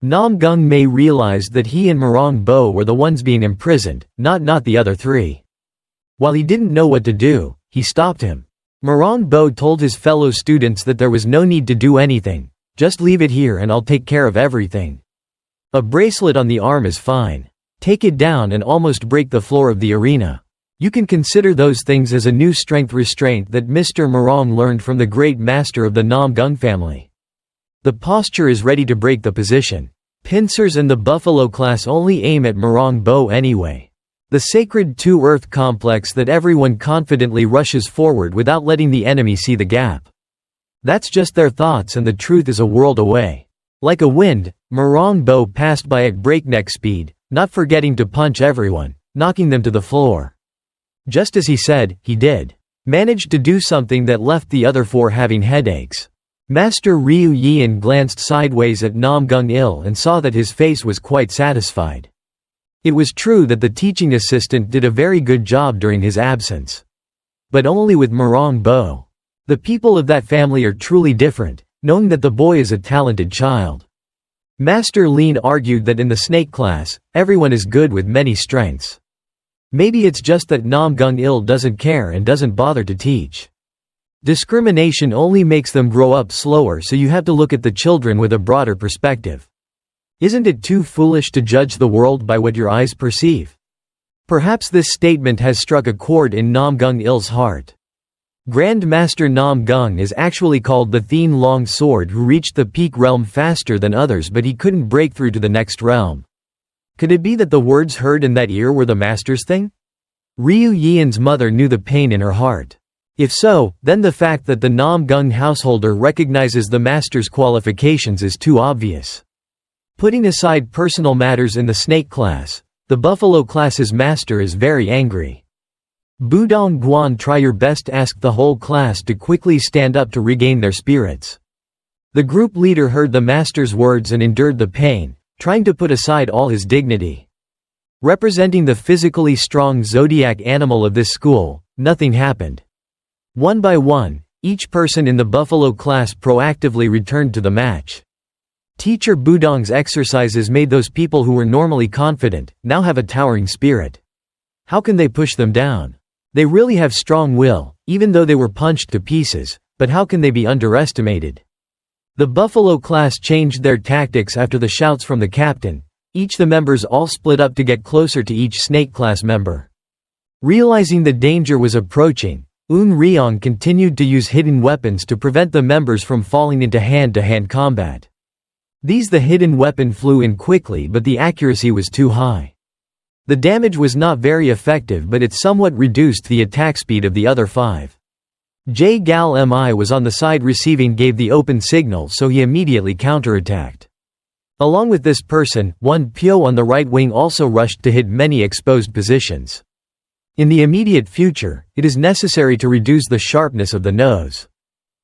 Namgung Mae realized that he and Morang Bo were the ones being imprisoned, not the other three. While he didn't know what to do, he stopped him. Morang Bo told his fellow students that there was no need to do anything, just leave it here and I'll take care of everything. A bracelet on the arm is fine. Take it down and almost break the floor of the arena. You can consider those things as a new strength restraint that Mr. Morang learned from the great master of the Namgung family. The posture is ready to break the position. Pincers and the buffalo class only aim at Morang Bo anyway. The sacred two-earth complex that everyone confidently rushes forward without letting the enemy see the gap. That's just their thoughts and the truth is a world away. Like a wind, Morang Bo passed by at breakneck speed, not forgetting to punch everyone, knocking them to the floor. Just as he said, he did. Managed to do something that left the other four having headaches. Master Ryu Yeon glanced sideways at Namgung Il and saw that his face was quite satisfied. It was true that the teaching assistant did a very good job during his absence. But only with Morang Bo. The people of that family are truly different, knowing that the boy is a talented child. Master Lean argued that in the snake class, everyone is good with many strengths. Maybe it's just that Namgung Il doesn't care and doesn't bother to teach. Discrimination only makes them grow up slower, so you have to look at the children with a broader perspective. Isn't it too foolish to judge the world by what your eyes perceive? Perhaps this statement has struck a chord in Namgung Il's heart. Grand Master Namgung is actually called the Thin Long Sword, who reached the peak realm faster than others, but he couldn't break through to the next realm. Could it be that the words heard in that ear were the master's thing? Ryu Yeon's mother knew the pain in her heart. If so, then the fact that the Namgung householder recognizes the master's qualifications is too obvious. Putting aside personal matters in the snake class, the buffalo class's master is very angry. Budong Guan, try your best, asked the whole class to quickly stand up to regain their spirits. The group leader heard the master's words and endured the pain, trying to put aside all his dignity. Representing the physically strong zodiac animal of this school, nothing happened. One by one, each person in the buffalo class proactively returned to the match. Teacher Budong's exercises made those people who were normally confident, now have a towering spirit. How can they push them down? They really have strong will, even though they were punched to pieces, but how can they be underestimated? The buffalo class changed their tactics after the shouts from the captain. The members all split up to get closer to each snake class member. Realizing the danger was approaching, Eun Ryong continued to use hidden weapons to prevent the members from falling into hand-to-hand combat. The hidden weapon flew in quickly, but the accuracy was too high. The damage was not very effective, but it somewhat reduced the attack speed of the other five. Gal Mi was on the side receiving, gave the open signal, so he immediately counterattacked. Along with this person, one Pyo on the right wing also rushed to hit many exposed positions. In the immediate future, it is necessary to reduce the sharpness of the nose.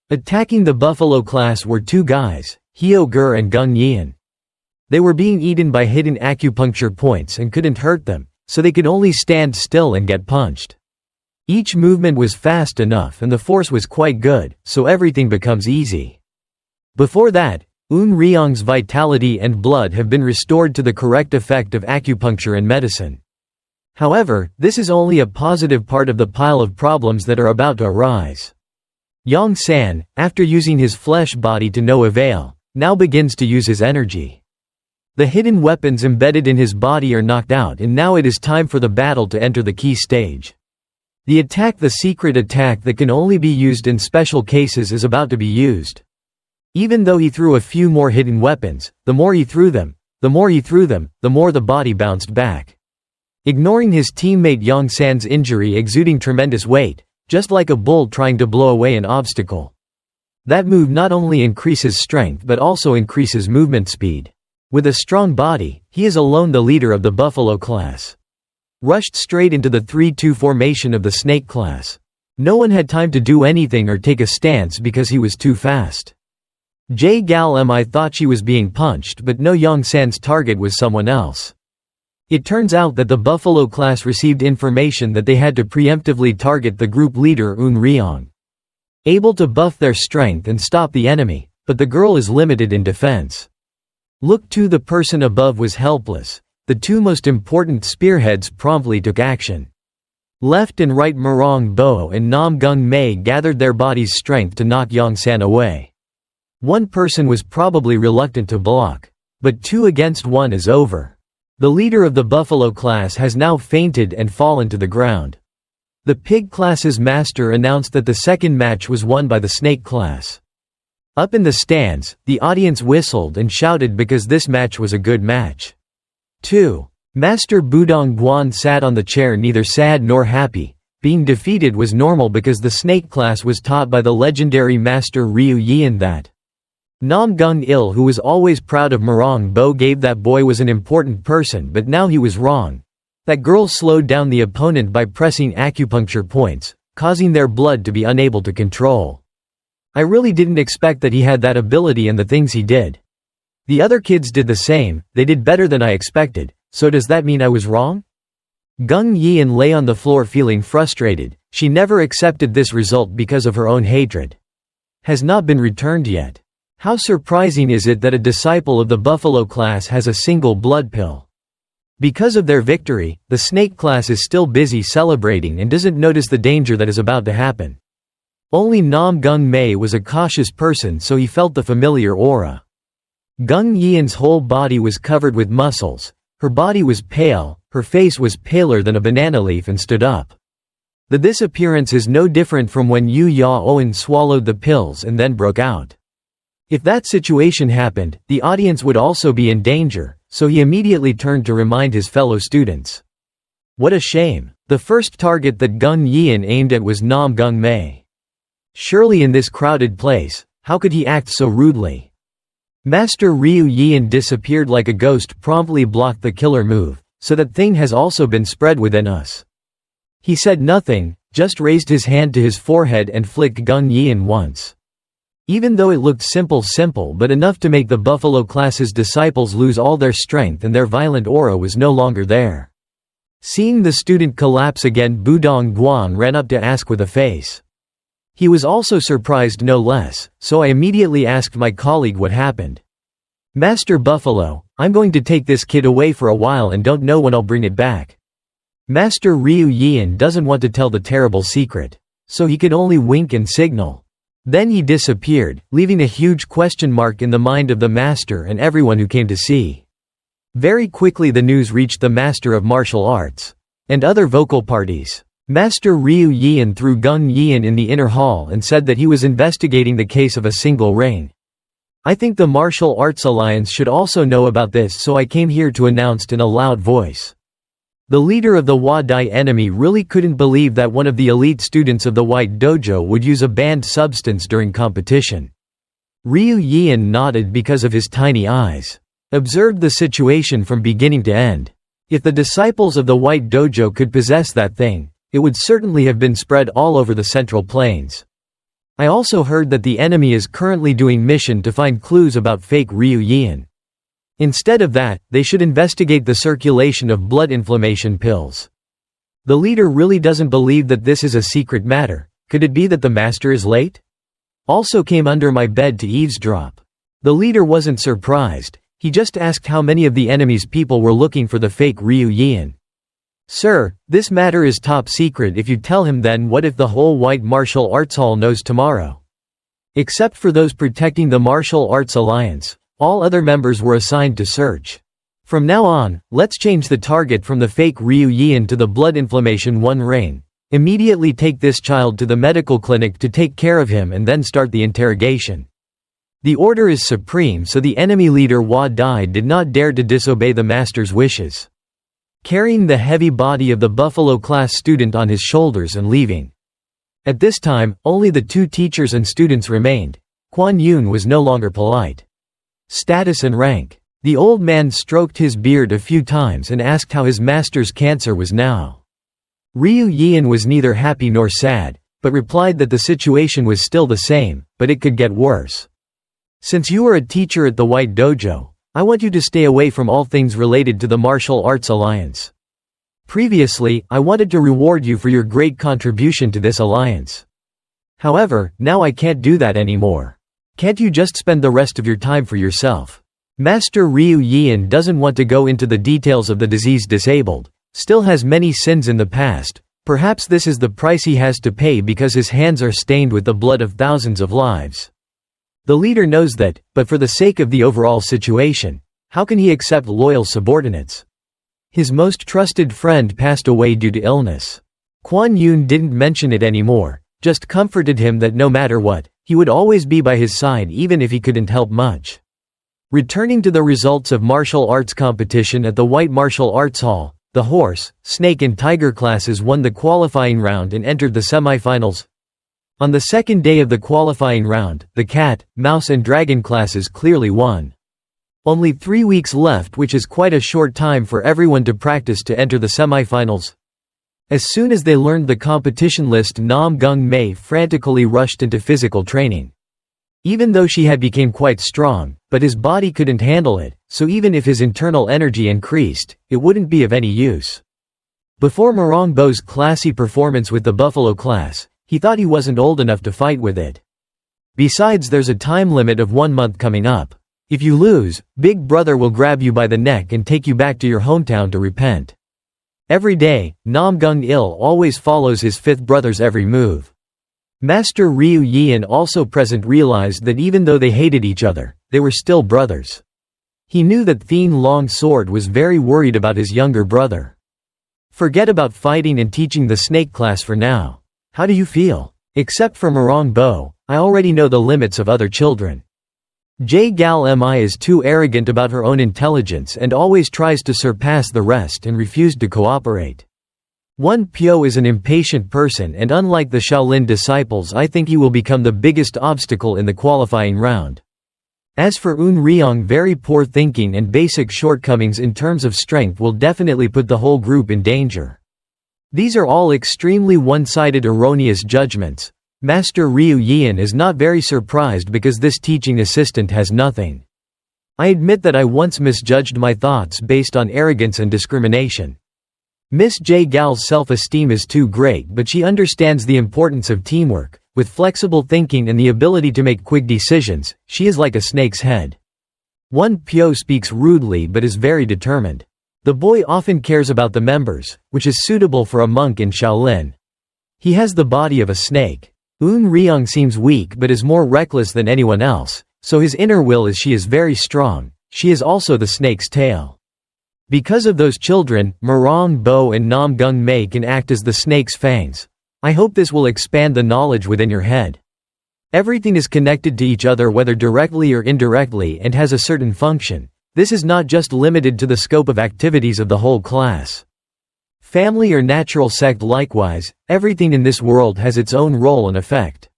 Attacking the buffalo class were two guys, Hyo Gur and Gung Yeon. They were being eaten by hidden acupuncture points and couldn't hurt them, so they could only stand still and get punched. Each movement was fast enough and the force was quite good, so everything becomes easy. Before that, Eun Ryong's vitality and blood have been restored to the correct effect of acupuncture and medicine. However, this is only a positive part of the pile of problems that are about to arise. Yong San, after using his flesh body to no avail, now begins to use his energy. The hidden weapons embedded in his body are knocked out, and now it is time for the battle to enter the key stage. The secret attack that can only be used in special cases, is about to be used. Even though he threw a few more hidden weapons, the more he threw them, the more the body bounced back. Ignoring his teammate Yong San's injury exuding tremendous weight, just like a bull trying to blow away an obstacle. That move not only increases strength but also increases movement speed. With a strong body, he is alone the leader of the buffalo class. Rushed straight into the 3-2 formation of the snake class. No one had time to do anything or take a stance because he was too fast. Gal Mi thought she was being punched, but no, Yong San's target was someone else. It turns out that the buffalo class received information that they had to preemptively target the group leader Eun Ryong. Able to buff their strength and stop the enemy, but the girl is limited in defense. Look to the person above was helpless. The two most important spearheads promptly took action. Left and right Morang Bo and Namgung Mae gathered their body's strength to knock Yongsan away. One person was probably reluctant to block. But 2 against 1 is over. The leader of the Buffalo class has now fainted and fallen to the ground. The Pig class's master announced that the second match was won by the Snake class. Up in the stands, the audience whistled and shouted because this match was a good match. 2. Master Budong Guan sat on the chair neither sad nor happy. Being defeated was normal because the Snake class was taught by the legendary Master Ryu Yian that Namgung Il, who was always proud of Morang Bo, gave that boy was an important person, but now he was wrong. That girl slowed down the opponent by pressing acupuncture points, causing their blood to be unable to control. I really didn't expect that he had that ability and the things he did. The other kids did the same, they did better than I expected, so does that mean I was wrong? Gung Yian lay on the floor feeling frustrated. She never accepted this result because of her own hatred. Has not been returned yet. How surprising is it that a disciple of the Buffalo class has a single blood pill? Because of their victory, the Snake class is still busy celebrating and doesn't notice the danger that is about to happen. Only Namgung Mae was a cautious person, so he felt the familiar aura. Gung Yian's whole body was covered with muscles. Her body was pale, her face was paler than a banana leaf and stood up. This appearance is no different from when Yu Ya-oen swallowed the pills and then broke out. If that situation happened, the audience would also be in danger, so he immediately turned to remind his fellow students. What a shame. The first target that Gung Yian aimed at was Namgung Mae. Surely in this crowded place, how could he act so rudely? Master Ryu Yian disappeared like a ghost, promptly blocked the killer move, so that thing has also been spread within us. He said nothing, just raised his hand to his forehead and flicked Gung Yian once. Even though it looked simple but enough to make the Buffalo class's disciples lose all their strength and their violent aura was no longer there. Seeing the student collapse again, Budong Guan ran up to ask with a face. He was also surprised no less, so I immediately asked my colleague what happened. Master Buffalo, I'm going to take this kid away for a while and don't know when I'll bring it back. Master Ryu Yian doesn't want to tell the terrible secret, so he could only wink and signal. Then he disappeared, leaving a huge question mark in the mind of the master and everyone who came to see. Very quickly the news reached the master of martial arts and other vocal parties. Master Ryu Yian threw Gung Yian in the inner hall and said that he was investigating the case of a single ring. I think the Martial Arts Alliance should also know about this, so I came here to announce in a loud voice. The leader of the Wadai enemy really couldn't believe that one of the elite students of the White Dojo would use a banned substance during competition. Ryu Yian nodded because of his tiny eyes. Observed the situation from beginning to end. If the disciples of the White Dojo could possess that thing, it would certainly have been spread all over the Central Plains. I also heard that the enemy is currently doing mission to find clues about fake Ryu Yian. Instead of that, they should investigate the circulation of blood inflammation pills. The leader really doesn't believe that this is a secret matter. Could it be that the master is late? Also came under my bed to eavesdrop. The leader wasn't surprised, he just asked how many of the enemy's people were looking for the fake Ryu Yian. Sir, this matter is top secret. If you tell him, then what if the whole White Martial Arts Hall knows tomorrow? Except for those protecting the Martial Arts Alliance, all other members were assigned to search. From now on, let's change the target from the fake Ryu Yian to the blood inflammation one ring. Immediately take this child to the medical clinic to take care of him and then start the interrogation. The order is supreme, so the enemy leader Wa Dai did not dare to disobey the master's wishes. Carrying the heavy body of the Buffalo class student on his shoulders and leaving. At this time, only the 2 teachers and students remained. Kuan Yun was no longer polite. Status and rank. The old man stroked his beard a few times and asked how his master's cancer was now. Ryu Yian was neither happy nor sad, but replied that the situation was still the same, but it could get worse. Since you are a teacher at the White Dojo, I want you to stay away from all things related to the Martial Arts Alliance. Previously, I wanted to reward you for your great contribution to this alliance. However, now I can't do that anymore. Can't you just spend the rest of your time for yourself? Master Ryu Yian doesn't want to go into the details of the disease disabled, still has many sins in the past, perhaps this is the price he has to pay because his hands are stained with the blood of thousands of lives. The leader knows that, but for the sake of the overall situation, how can he accept loyal subordinates? His most trusted friend passed away due to illness. Quan Yun didn't mention it anymore, just comforted him that no matter what, he would always be by his side even if he couldn't help much. Returning to the results of martial arts competition at the White Martial Arts Hall, the horse, snake and tiger classes won the qualifying round and entered the semifinals. On the second day of the qualifying round, the cat, mouse and dragon classes clearly won. Only 3 weeks left, which is quite a short time for everyone to practice to enter the semifinals. As soon as they learned the competition list, Namgung Mae frantically rushed into physical training. Even though she had become quite strong, but his body couldn't handle it, so even if his internal energy increased, it wouldn't be of any use. Before Morang Bo's classy performance with the Buffalo class, he thought he wasn't old enough to fight with it. Besides, there's a time limit of 1 month coming up. If you lose, Big Brother will grab you by the neck and take you back to your hometown to repent. Every day, Namgung Il always follows his fifth brother's every move. Master Ryu Yian, also present, realized that even though they hated each other, they were still brothers. He knew that Thien Long Sword was very worried about his younger brother. Forget about fighting and teaching the snake class for now. How do you feel? Except for Morang Bo, I already know the limits of other children. Gal Mi is too arrogant about her own intelligence and always tries to surpass the rest and refused to cooperate. Pyo is an impatient person, and unlike the Shaolin disciples, I think he will become the biggest obstacle in the qualifying round. As for Ryong, very poor thinking and basic shortcomings in terms of strength will definitely put the whole group in danger. These are all extremely one-sided erroneous judgments. Master Ryu Yian is not very surprised because this teaching assistant has nothing. I admit that I once misjudged my thoughts based on arrogance and discrimination. Miss Gal's self-esteem is too great, but she understands the importance of teamwork. With flexible thinking and the ability to make quick decisions, she is like a snake's head. Pyo speaks rudely but is very determined. The boy often cares about the members, which is suitable for a monk in Shaolin. He has the body of a snake. Ryong seems weak but is more reckless than anyone else, so his inner will is she is very strong. She is also the snake's tail. Because of those children, Morang Bo and Namgung Mae can act as the snake's fangs. I hope this will expand the knowledge within your head. Everything is connected to each other, whether directly or indirectly, and has a certain function. This is not just limited to the scope of activities of the whole class. Family or natural sect likewise, everything in this world has its own role and effect.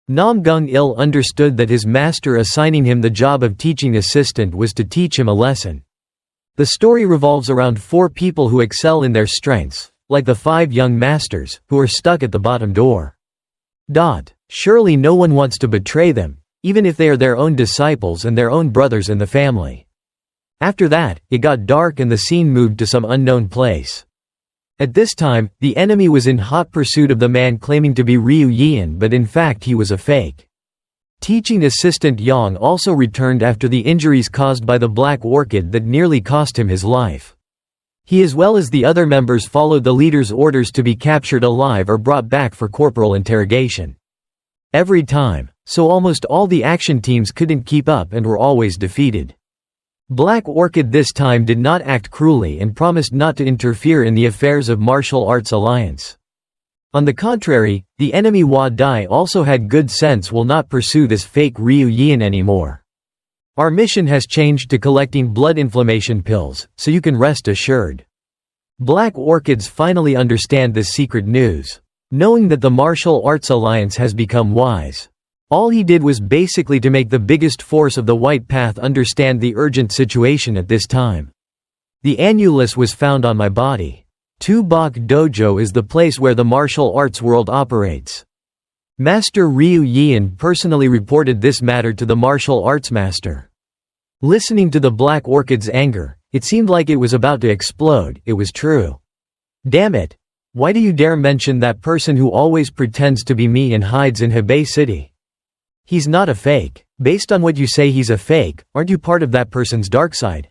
Namgung Il understood that his master assigning him the job of teaching assistant was to teach him a lesson. The story revolves around 4 people who excel in their strengths, like the 5 young masters, who are stuck at the bottom door. Surely no one wants to betray them, even if they are their own disciples and their own brothers in the family. After that, it got dark and the scene moved to some unknown place. At this time, the enemy was in hot pursuit of the man claiming to be Ryu Yian, but in fact he was a fake. Teaching assistant Yang also returned after the injuries caused by the black orchid that nearly cost him his life. He as well as the other members followed the leader's orders to be captured alive or brought back for corporal interrogation. Every time, so almost all the action teams couldn't keep up and were always defeated. Black Orchid this time did not act cruelly and promised not to interfere in the affairs of Martial Arts Alliance. On the contrary, the enemy Wa Dai also had good sense, will not pursue this fake Ryu Yian anymore. Our mission has changed to collecting blood inflammation pills, so you can rest assured. Black Orchids finally understand this secret news. Knowing that the Martial Arts Alliance has become wise. All he did was basically to make the biggest force of the White Path understand the urgent situation at this time. The annulus was found on my body. Tu-Bok Dojo is the place where the martial arts world operates. Master Ryu Yian personally reported this matter to the martial arts master. Listening to the Black Orchid's anger, it seemed like it was about to explode. It was true. Damn it! Why do you dare mention that person who always pretends to be me and hides in Hebei City? He's not a fake. Based on what you say, he's a fake. Aren't you part of that person's dark side?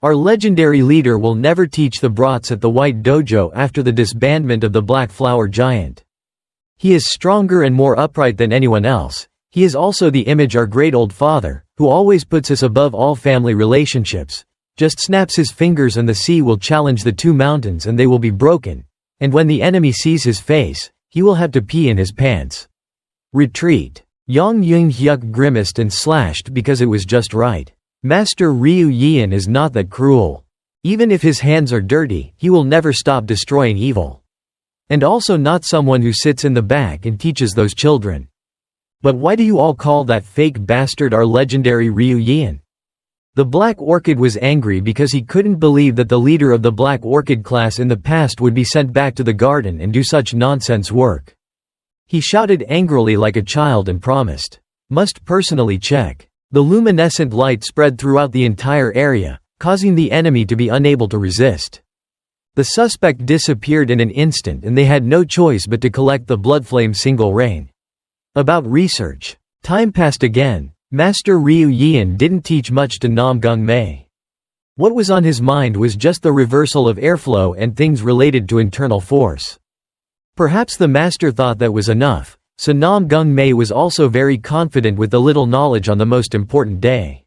Our legendary leader will never teach the brats at the White Dojo after the disbandment of the Black Flower Giant. He is stronger and more upright than anyone else. He is also the image our great old father, who always puts us above all family relationships, just snaps his fingers and the sea will challenge the two mountains and they will be broken. And when the enemy sees his face, he will have to pee in his pants. Retreat. Yang Ying-hyuk grimaced and slashed because it was just right. Master Ryu Yeon is not that cruel. Even if his hands are dirty, he will never stop destroying evil. And also not someone who sits in the back and teaches those children. But why do you all call that fake bastard our legendary Ryu Yeon? The Black Orchid was angry because he couldn't believe that the leader of the Black Orchid class in the past would be sent back to the garden and do such nonsense work. He shouted angrily like a child and promised, "Must personally check." The luminescent light spread throughout the entire area, causing the enemy to be unable to resist. The suspect disappeared in an instant and they had no choice but to collect the Bloodflame single rain. About research. Time passed again. Master Ryu Yeon didn't teach much to Namgung Mae. What was on his mind was just the reversal of airflow and things related to internal force. Perhaps the master thought that was enough, so Namgung Mae was also very confident with the little knowledge on the most important day.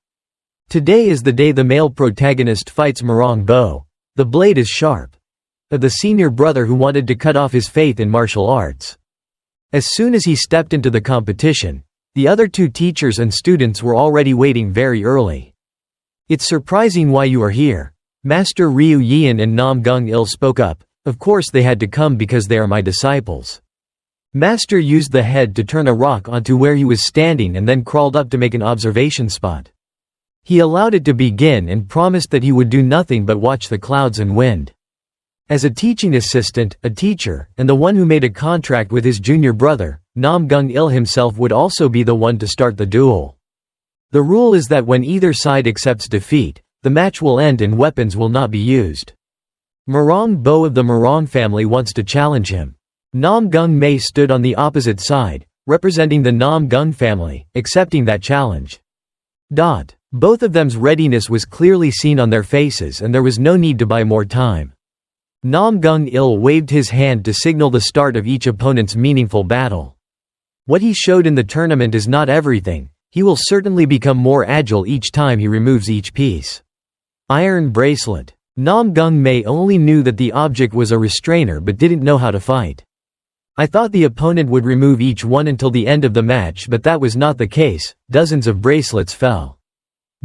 Today is the day the male protagonist fights Morang Bo. The blade is sharp. Of the senior brother who wanted to cut off his faith in martial arts. As soon as he stepped into the competition, the other two teachers and students were already waiting very early. "It's surprising why you are here." Master Ryu Yeon and Namgung Il spoke up. Of course they had to come because they are my disciples. Master used the head to turn a rock onto where he was standing and then crawled up to make an observation spot. He allowed it to begin and promised that he would do nothing but watch the clouds and wind. As a teaching assistant, a teacher, and the one who made a contract with his junior brother, Namgung Il himself would also be the one to start the duel. The rule is that when either side accepts defeat, the match will end and weapons will not be used. Morang Bo of the Morang family wants to challenge him. Namgung Mae stood on the opposite side, representing the Namgung family, accepting that challenge. Both of them's readiness was clearly seen on their faces and there was no need to buy more time. Namgung Il waved his hand to signal the start of each opponent's meaningful battle. What he showed in the tournament is not everything. He will certainly become more agile each time he removes each piece. Iron bracelet. Namgung Mae only knew that the object was a restrainer but didn't know how to fight. I thought the opponent would remove each one until the end of the match, but that was not the case. Dozens of bracelets fell.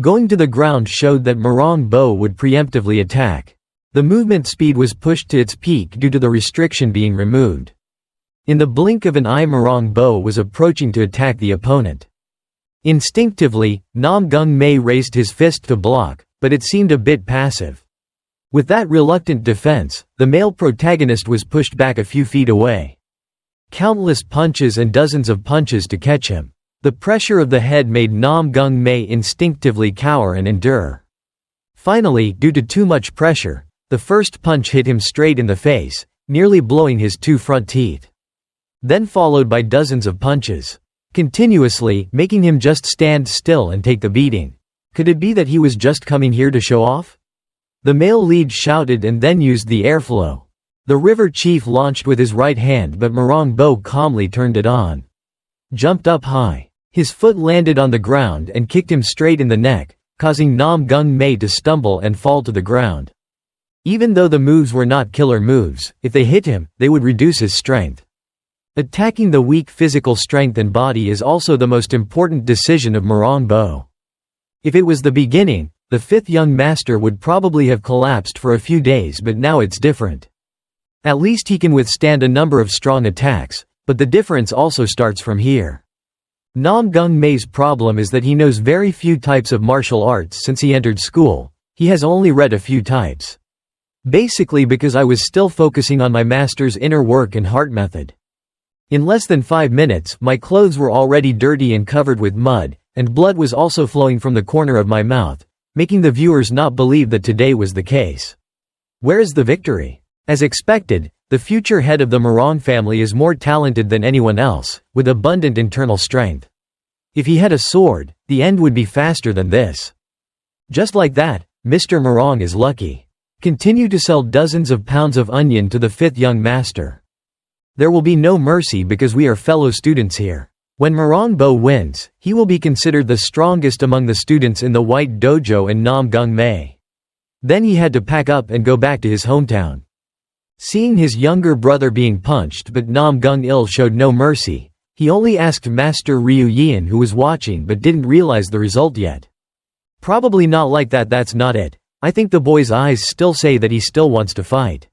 Going to the ground showed that Morang Bo would preemptively attack. The movement speed was pushed to its peak due to the restriction being removed. In the blink of an eye, Morang Bo was approaching to attack the opponent. Instinctively, Namgung Mae raised his fist to block, but it seemed a bit passive. With that reluctant defense, the male protagonist was pushed back a few feet away. Countless punches and dozens of punches to catch him. The pressure of the head made Namgung Mae instinctively cower and endure. Finally, due to too much pressure, the first punch hit him straight in the face, nearly blowing his two front teeth. Then followed by dozens of punches. Continuously, making him just stand still and take the beating. Could it be that he was just coming here to show off? The male lead shouted and then used the airflow. The river chief launched with his right hand, but Morang Bo calmly turned it on. Jumped up high. His foot landed on the ground and kicked him straight in the neck, causing Namgung Mae to stumble and fall to the ground. Even though the moves were not killer moves, if they hit him, they would reduce his strength. Attacking the weak physical strength and body is also the most important decision of Morang Bo. If it was the beginning, the fifth young master would probably have collapsed for a few days, but now it's different. At least he can withstand a number of strong attacks, but the difference also starts from here. Namgung Mae's problem is that he knows very few types of martial arts since he entered school. He has only read a few types. Basically because I was still focusing on my master's inner work and heart method. In less than 5 minutes, my clothes were already dirty and covered with mud, and blood was also flowing from the corner of my mouth, making the viewers not believe that today was the case. Where is the victory? As expected, the future head of the Morang family is more talented than anyone else, with abundant internal strength. If he had a sword, the end would be faster than this. Just like that, Mr. Morang is lucky. Continue to sell dozens of pounds of onion to the 5th young master. There will be no mercy because we are fellow students here. When Morang Bo wins, he will be considered the strongest among the students in the White Dojo in Namgung Mae. Then he had to pack up and go back to his hometown. Seeing his younger brother being punched but Namgung Il showed no mercy, he only asked Master Ryu Yian who was watching but didn't realize the result yet. Probably not like that, that's not it. I think the boy's eyes still say that he still wants to fight.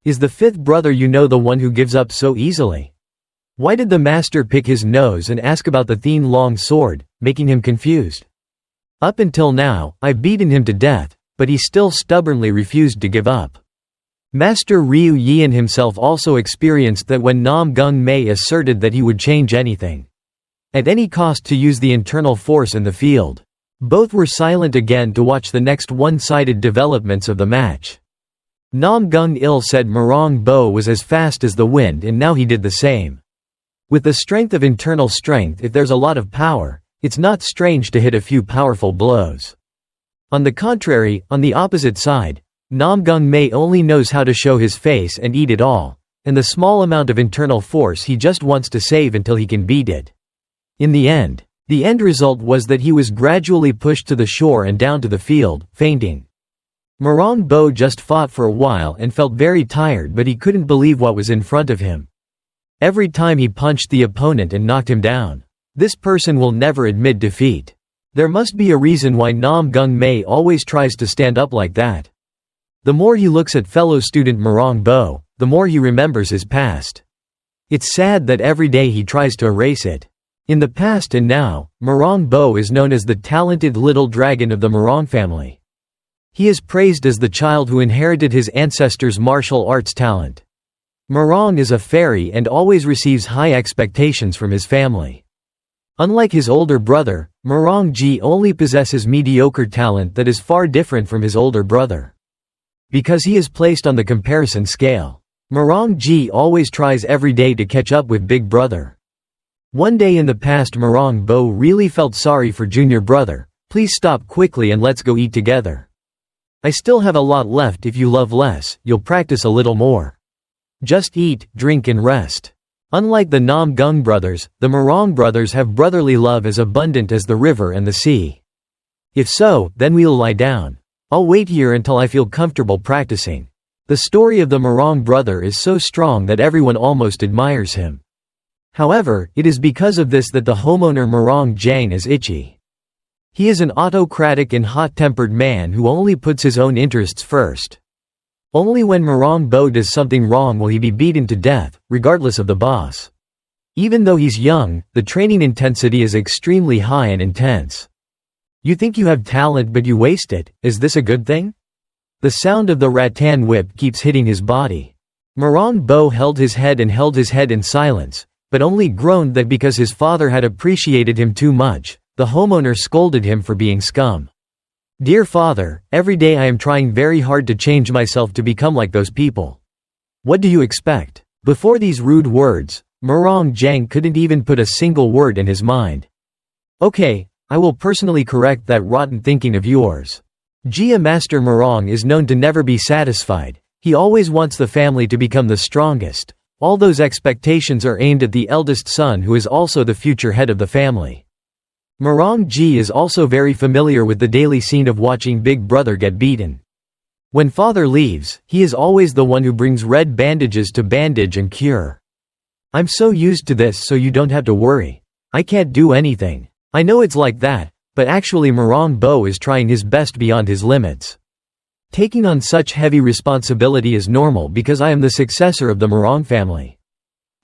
Is the 5th brother the one who gives up so easily? Why did the master pick his nose and ask about the thin long sword, making him confused? Up until now, I've beaten him to death, but he still stubbornly refused to give up. Master Ryu Yian himself also experienced that when Namgung Mae asserted that he would change anything, at any cost to use the internal force in the field. Both were silent again to watch the next one-sided developments of the match. Namgung Il said Morang Bo was as fast as the wind and now he did the same. With the strength of internal strength, if there's a lot of power, it's not strange to hit a few powerful blows. On the contrary, on the opposite side, Namgung Mae only knows how to show his face and eat it all, and the small amount of internal force he just wants to save until he can beat it. In the end result was that he was gradually pushed to the shore and down to the field, fainting. Morang Bo just fought for a while and felt very tired, but he couldn't believe what was in front of him. Every time he punched the opponent and knocked him down. This person will never admit defeat. There must be a reason why Namgung Mae always tries to stand up like that. The more he looks at fellow student Morang Bo, the more he remembers his past. It's sad that every day he tries to erase it. In the past and now, Morang Bo is known as the talented little dragon of the Morang family. He is praised as the child who inherited his ancestors' martial arts talent. Morang is a fairy and always receives high expectations from his family. Unlike his older brother, Morang Ji only possesses mediocre talent that is far different from his older brother. Because he is placed on the comparison scale, Morang Ji always tries every day to catch up with big brother. One day in the past Morang Bo really felt sorry for junior brother. Please stop quickly and let's go eat together. I still have a lot left. If you love less, you'll practice a little more. Just eat, drink and rest. Unlike the Namgung brothers, the Morang brothers have brotherly love as abundant as the river and the sea. If so, then we'll lie down. I'll wait here until I feel comfortable practicing. The story of the Morang brother is so strong that everyone almost admires him. However, it is because of this that the homeowner Morang Jang is itchy. He is an autocratic and hot-tempered man who only puts his own interests first. Only when Morang Bo does something wrong will he be beaten to death, regardless of the boss. Even though he's young, the training intensity is extremely high and intense. You think you have talent but you waste it, is this a good thing? The sound of the rattan whip keeps hitting his body. Morang Bo held his head in silence, but only groaned that because his father had appreciated him too much, the homeowner scolded him for being scum. Dear father, every day I am trying very hard to change myself to become like those people. What do you expect? Before these rude words, Morang Jang couldn't even put a single word in his mind. Okay, I will personally correct that rotten thinking of yours. Jia Master Morang is known to never be satisfied. He always wants the family to become the strongest. All those expectations are aimed at the eldest son who is also the future head of the family. Morang Ji is also very familiar with the daily scene of watching big brother get beaten. When father leaves, he is always the one who brings red bandages to bandage and cure. I'm so used to this, so you don't have to worry. I can't do anything. I know it's like that, but actually Morang Bo is trying his best beyond his limits. Taking on such heavy responsibility is normal because I am the successor of the Morang family.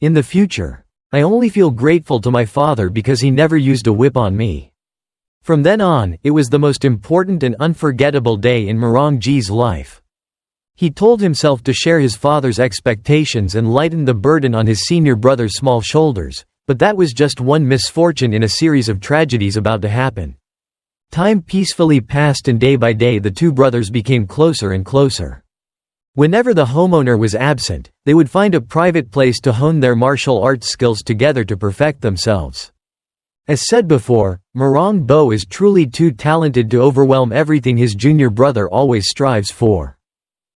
In the future, I only feel grateful to my father because he never used a whip on me. From then on, it was the most important and unforgettable day in Morang Ji's life. He told himself to share his father's expectations and lighten the burden on his senior brother's small shoulders, but that was just one misfortune in a series of tragedies about to happen. Time peacefully passed and day by day the two brothers became closer and closer. Whenever the homeowner was absent, they would find a private place to hone their martial arts skills together to perfect themselves. As said before, Morang Bo is truly too talented to overwhelm everything his junior brother always strives for.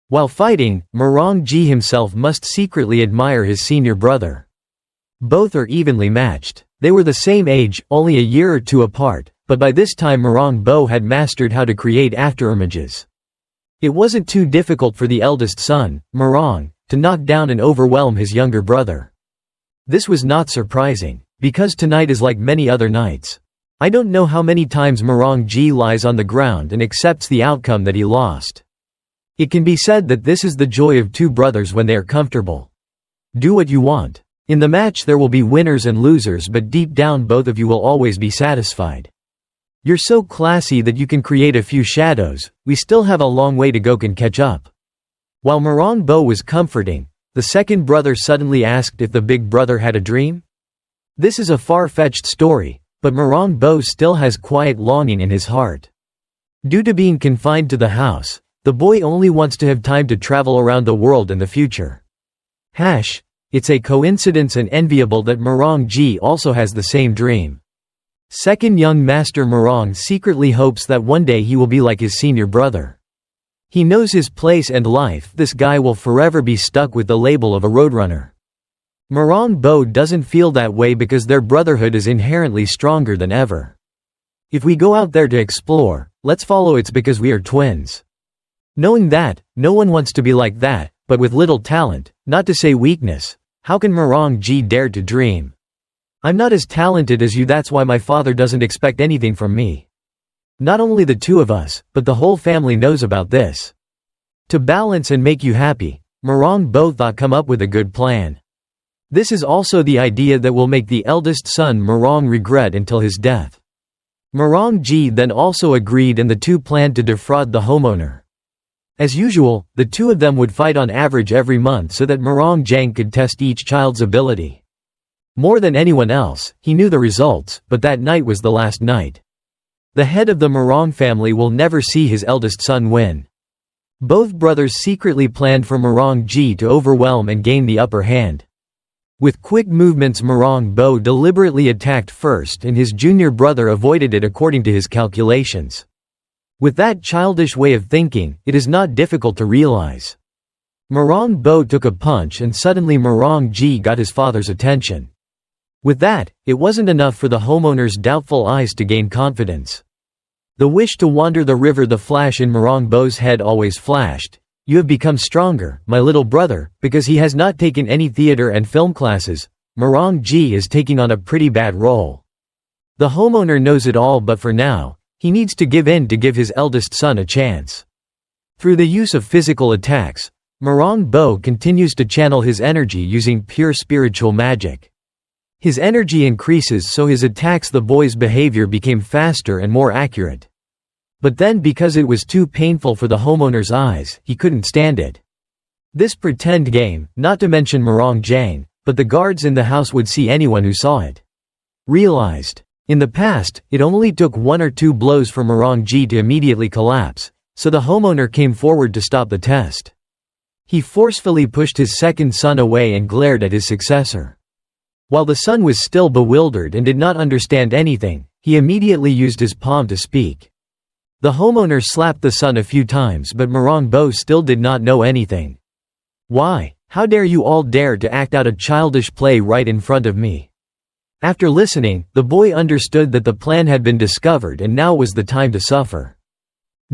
While fighting, Morang Ji himself must secretly admire his senior brother. Both are evenly matched. They were the same age, only a year or two apart, but by this time Morang Bo had mastered how to create afterimages. It wasn't too difficult for the eldest son, Morang, to knock down and overwhelm his younger brother. This was not surprising, because tonight is like many other nights. I don't know how many times Morang Ji lies on the ground and accepts the outcome that he lost. It can be said that this is the joy of two brothers when they are comfortable. Do what you want. In the match there will be winners and losers, but deep down both of you will always be satisfied. You're so classy that you can create a few shadows, we still have a long way to go, can catch up. While Morang Bo was comforting, the second brother suddenly asked if the big brother had a dream. This is a far-fetched story, but Morang Bo still has quiet longing in his heart. Due to being confined to the house, the boy only wants to have time to travel around the world in the future. It's a coincidence and enviable that Morang Ji also has the same dream. Second young master Morang secretly hopes that one day he will be like his senior brother. He knows his place and life. This guy will forever be stuck with the label of a roadrunner. Morang Bo doesn't feel that way because their brotherhood is inherently stronger than ever. If we go out there to explore, let's follow it's because we are twins. Knowing that, no one wants to be like that, but with little talent, not to say weakness, how can Morang Ji dare to dream? I'm not as talented as you, that's why my father doesn't expect anything from me. Not only the two of us, but the whole family knows about this. To balance and make you happy, Morang Bo thought come up with a good plan. This is also the idea that will make the eldest son Morang regret until his death. Morang Ji then also agreed and the two planned to defraud the homeowner. As usual, the two of them would fight on average every month so that Morang Jang could test each child's ability. More than anyone else, he knew the results, but that night was the last night. The head of the Morang family will never see his eldest son win. Both brothers secretly planned for Morang Ji to overwhelm and gain the upper hand. With quick movements Morang Bo deliberately attacked first and his junior brother avoided it according to his calculations. With that childish way of thinking, it is not difficult to realize. Morang Bo took a punch and suddenly Morang Ji got his father's attention. With that, it wasn't enough for the homeowner's doubtful eyes to gain confidence. The wish to wander the river, the flash in Morang Bo's head always flashed. You have become stronger, my little brother, because he has not taken any theater and film classes. Morang Ji is taking on a pretty bad role. The homeowner knows it all, but for now, he needs to give in to give his eldest son a chance. Through the use of physical attacks, Morang Bo continues to channel his energy using pure spiritual magic. His energy increases, so his attacks, the boy's behavior became faster and more accurate. But then because it was too painful for the homeowner's eyes, he couldn't stand it. This pretend game, not to mention Morang Jang, but the guards in the house would see anyone who saw it. Realized. In the past, it only took one or two blows for Morang Ji to immediately collapse, so the homeowner came forward to stop the test. He forcefully pushed his second son away and glared at his successor. While the son was still bewildered and did not understand anything, he immediately used his palm to speak. The homeowner slapped the son a few times, but Morang Bo still did not know anything. Why? How dare you all dare to act out a childish play right in front of me? After listening, the boy understood that the plan had been discovered and now was the time to suffer.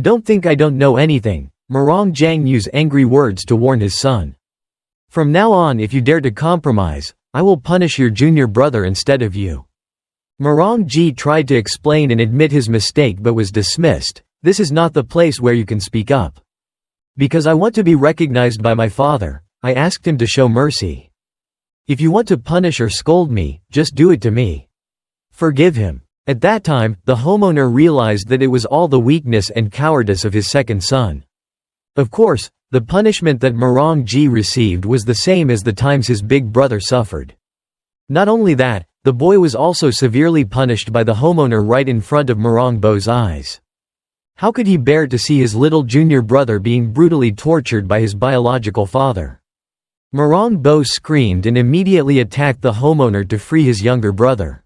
Don't think I don't know anything, Morang Jang used angry words to warn his son. From now on, if you dare to compromise, I will punish your junior brother instead of you. Morang Ji tried to explain and admit his mistake but was dismissed. This is not the place where you can speak up. Because I want to be recognized by my father, I asked him to show mercy. If you want to punish or scold me, just do it to me. Forgive him. At that time, the homeowner realized that it was all the weakness and cowardice of his second son. Of course, the punishment that Morang Ji received was the same as the times his big brother suffered. Not only that, the boy was also severely punished by the homeowner right in front of Morang Bo's eyes. How could he bear to see his little junior brother being brutally tortured by his biological father? Morang Bo screamed and immediately attacked the homeowner to free his younger brother.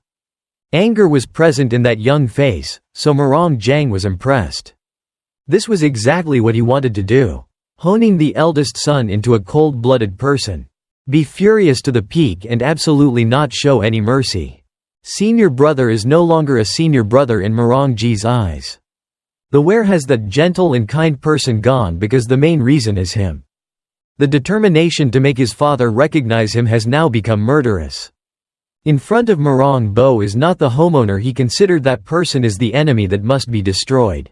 Anger was present in that young face, so Morang Jang was impressed. This was exactly what he wanted to do. Honing the eldest son into a cold-blooded person. Be furious to the peak and absolutely not show any mercy. Senior brother is no longer a senior brother in Morang Ji's eyes. Where has that gentle and kind person gone, because the main reason is him. The determination to make his father recognize him has now become murderous. In front of Morang Bo is not the homeowner, he considered that person as the enemy that must be destroyed.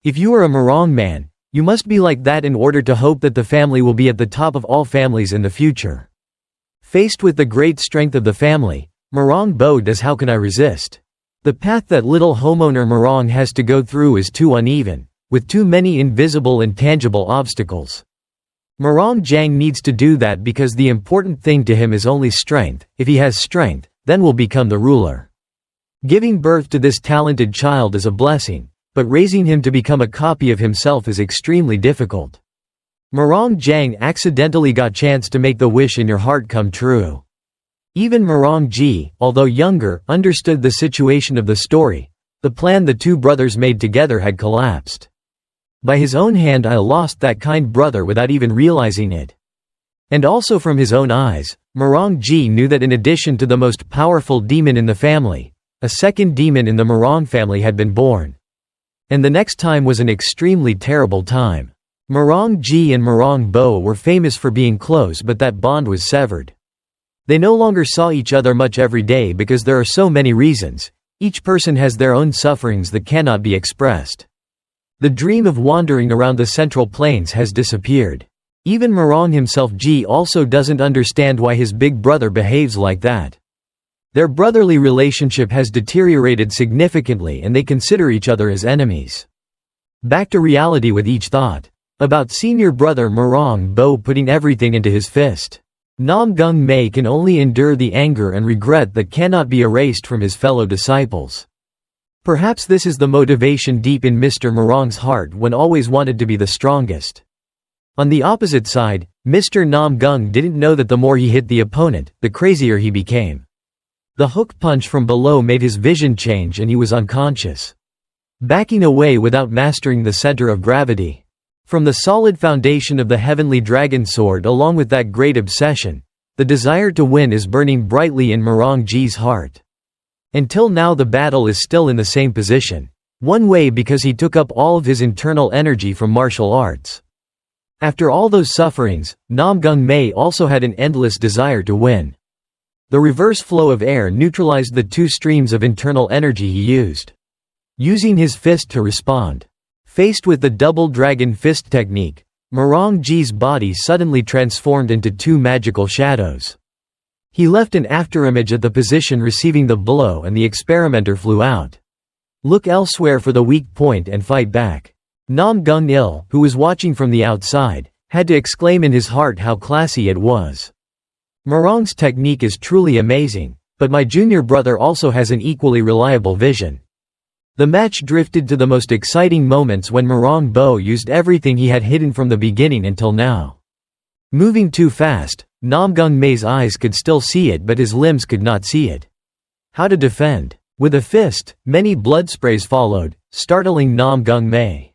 If you are a Morang man, you must be like that in order to hope that the family will be at the top of all families in the future. Faced with the great strength of the family, Morang Bo does. How can I resist? The path that little homeowner Morang has to go through is too uneven, with too many invisible and tangible obstacles. Morang Jang needs to do that because the important thing to him is only strength. If he has strength, then will become the ruler. Giving birth to this talented child is a blessing, but raising him to become a copy of himself is extremely difficult. Morang Jang accidentally got chance to make the wish in your heart come true. Even Morang Ji, although younger, understood the situation of the story. The plan the two brothers made together had collapsed. By his own hand I lost that kind brother without even realizing it. And also from his own eyes, Morang Ji knew that in addition to the most powerful demon in the family, a second demon in the Morang family had been born. And the next time was an extremely terrible time. Morang Ji and Morang Bo were famous for being close, but that bond was severed. They no longer saw each other much every day because there are so many reasons. Each person has their own sufferings that cannot be expressed. The dream of wandering around the Central Plains has disappeared. Even Morang himself Ji also doesn't understand why his big brother behaves like that. Their brotherly relationship has deteriorated significantly and they consider each other as enemies. Back to reality with each thought. About senior brother Morang Bo putting everything into his fist. Namgung Mae can only endure the anger and regret that cannot be erased from his fellow disciples. Perhaps this is the motivation deep in Mr. Morang's heart when always wanted to be the strongest. On the opposite side, Mr. Namgung didn't know that the more he hit the opponent, the crazier he became. The hook punch from below made his vision change and he was unconscious. Backing away without mastering the center of gravity. From the solid foundation of the heavenly dragon sword along with that great obsession, the desire to win is burning brightly in Morang Ji's heart. Until now the battle is still in the same position. One way because he took up all of his internal energy from martial arts. After all those sufferings, Namgung Mae also had an endless desire to win. The reverse flow of air neutralized the two streams of internal energy he used. Using his fist to respond. Faced with the double dragon fist technique, Morang Ji's body suddenly transformed into two magical shadows. He left an afterimage at the position receiving the blow and the experimenter flew out. Look elsewhere for the weak point and fight back. Namgung Il, who was watching from the outside, had to exclaim in his heart how classy it was. Morang's technique is truly amazing, but my junior brother also has an equally reliable vision. The match drifted to the most exciting moments when Morang Bo used everything he had hidden from the beginning until now. Moving too fast, Namgung Mae's eyes could still see it but his limbs could not see it. How to defend? With a fist, many blood sprays followed, startling Namgung Mae.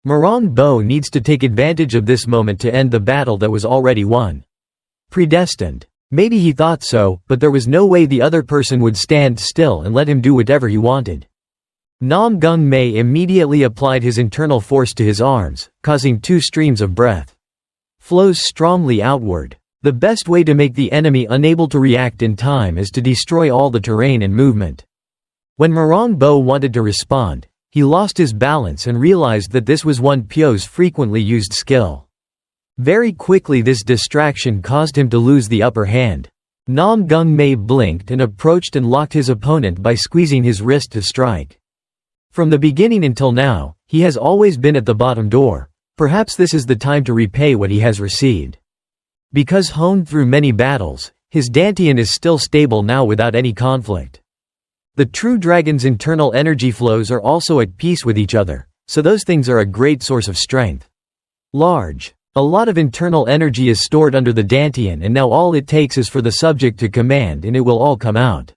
Morang Bo needs to take advantage of this moment to end the battle that was already won. Predestined. Maybe he thought so, but there was no way the other person would stand still and let him do whatever he wanted. Namgung Mae immediately applied his internal force to his arms, causing two streams of breath. Flows strongly outward. The best way to make the enemy unable to react in time is to destroy all the terrain and movement. When Morang Bo wanted to respond, he lost his balance and realized that this was one Pyo's frequently used skill. Very quickly this distraction caused him to lose the upper hand. Namgung Mae blinked and approached and locked his opponent by squeezing his wrist to strike. From the beginning until now, he has always been at the bottom door. Perhaps this is the time to repay what he has received. Because honed through many battles, his dantian is still stable now without any conflict. The true dragon's internal energy flows are also at peace with each other, so those things are a great source of strength. A lot of internal energy is stored under the dantian and now all it takes is for the subject to command and it will all come out.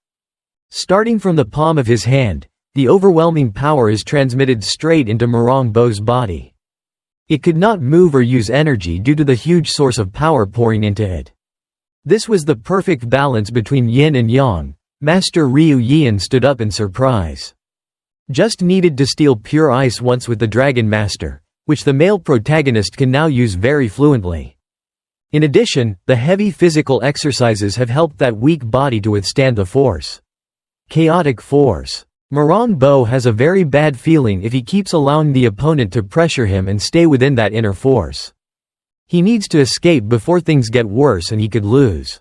Starting from the palm of his hand, the overwhelming power is transmitted straight into Morang Bo's body. It could not move or use energy due to the huge source of power pouring into it. This was the perfect balance between yin and yang. Master Ryu Yin stood up in surprise. Just needed to steal pure ice once with the Dragon Master, which the male protagonist can now use very fluently. In addition, the heavy physical exercises have helped that weak body to withstand the force. Chaotic force. Morang Bo has a very bad feeling if he keeps allowing the opponent to pressure him and stay within that inner force. He needs to escape before things get worse and he could lose.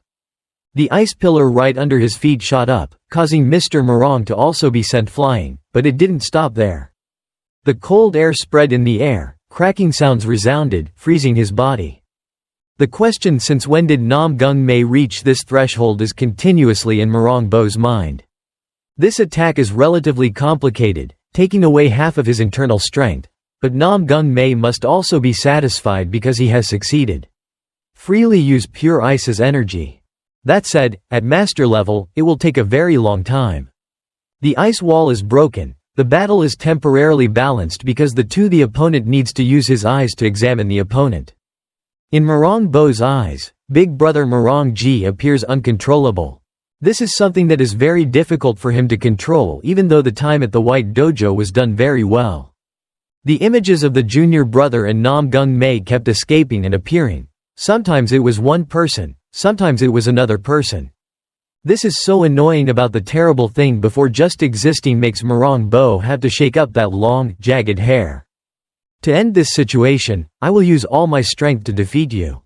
The ice pillar right under his feet shot up, causing Mr. Morang to also be sent flying, but it didn't stop there. The cold air spread in the air, cracking sounds resounded, freezing his body. The question since when did Namgung Mae reach this threshold is continuously in Morang Bo's mind. This attack is relatively complicated, taking away half of his internal strength, but Namgung Mae must also be satisfied because he has succeeded. Freely use pure ice as energy. That said, at master level, it will take a very long time. The ice wall is broken. The battle is temporarily balanced because the opponent needs to use his eyes to examine the opponent. In Morang Bo's eyes, Big Brother Morang Ji appears uncontrollable. This is something that is very difficult for him to control even though the time at the White Dojo was done very well. The images of the junior brother and Namgung Mae kept escaping and appearing. Sometimes it was one person, sometimes it was another person. This is so annoying about the terrible thing before just existing makes Morang Bo have to shake up that long, jagged hair. To end this situation, I will use all my strength to defeat you.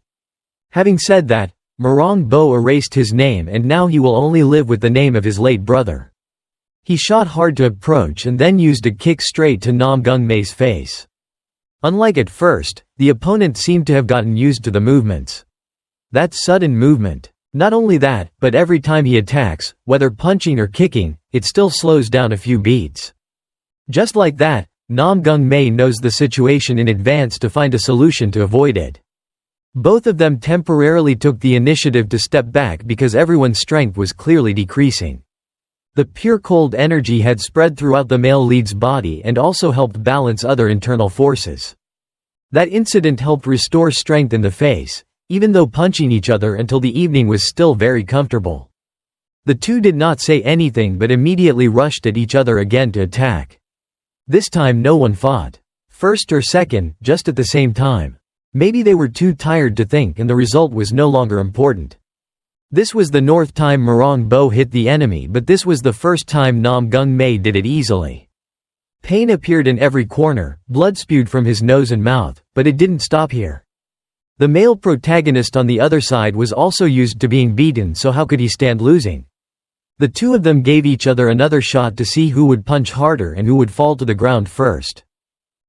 Having said that, Morang Bo erased his name and now he will only live with the name of his late brother. He shot hard to approach and then used a kick straight to Namgung Mae's face. Unlike at first, the opponent seemed to have gotten used to the movements. That sudden movement. Not only that, but every time he attacks, whether punching or kicking, it still slows down a few beats. Just like that, Namgung Mae knows the situation in advance to find a solution to avoid it. Both of them temporarily took the initiative to step back because everyone's strength was clearly decreasing. The pure cold energy had spread throughout the male lead's body and also helped balance other internal forces. That incident helped restore strength in the face, even though punching each other until the evening was still very comfortable. The two did not say anything but immediately rushed at each other again to attack. This time no one fought. First or second, just at the same time. Maybe they were too tired to think and the result was no longer important. This was the north time Morang Bo hit the enemy, but this was the first time Namgung Mae did it easily. Pain appeared in every corner, blood spewed from his nose and mouth, but it didn't stop here. The male protagonist on the other side was also used to being beaten, so how could he stand losing? The two of them gave each other another shot to see who would punch harder and who would fall to the ground first.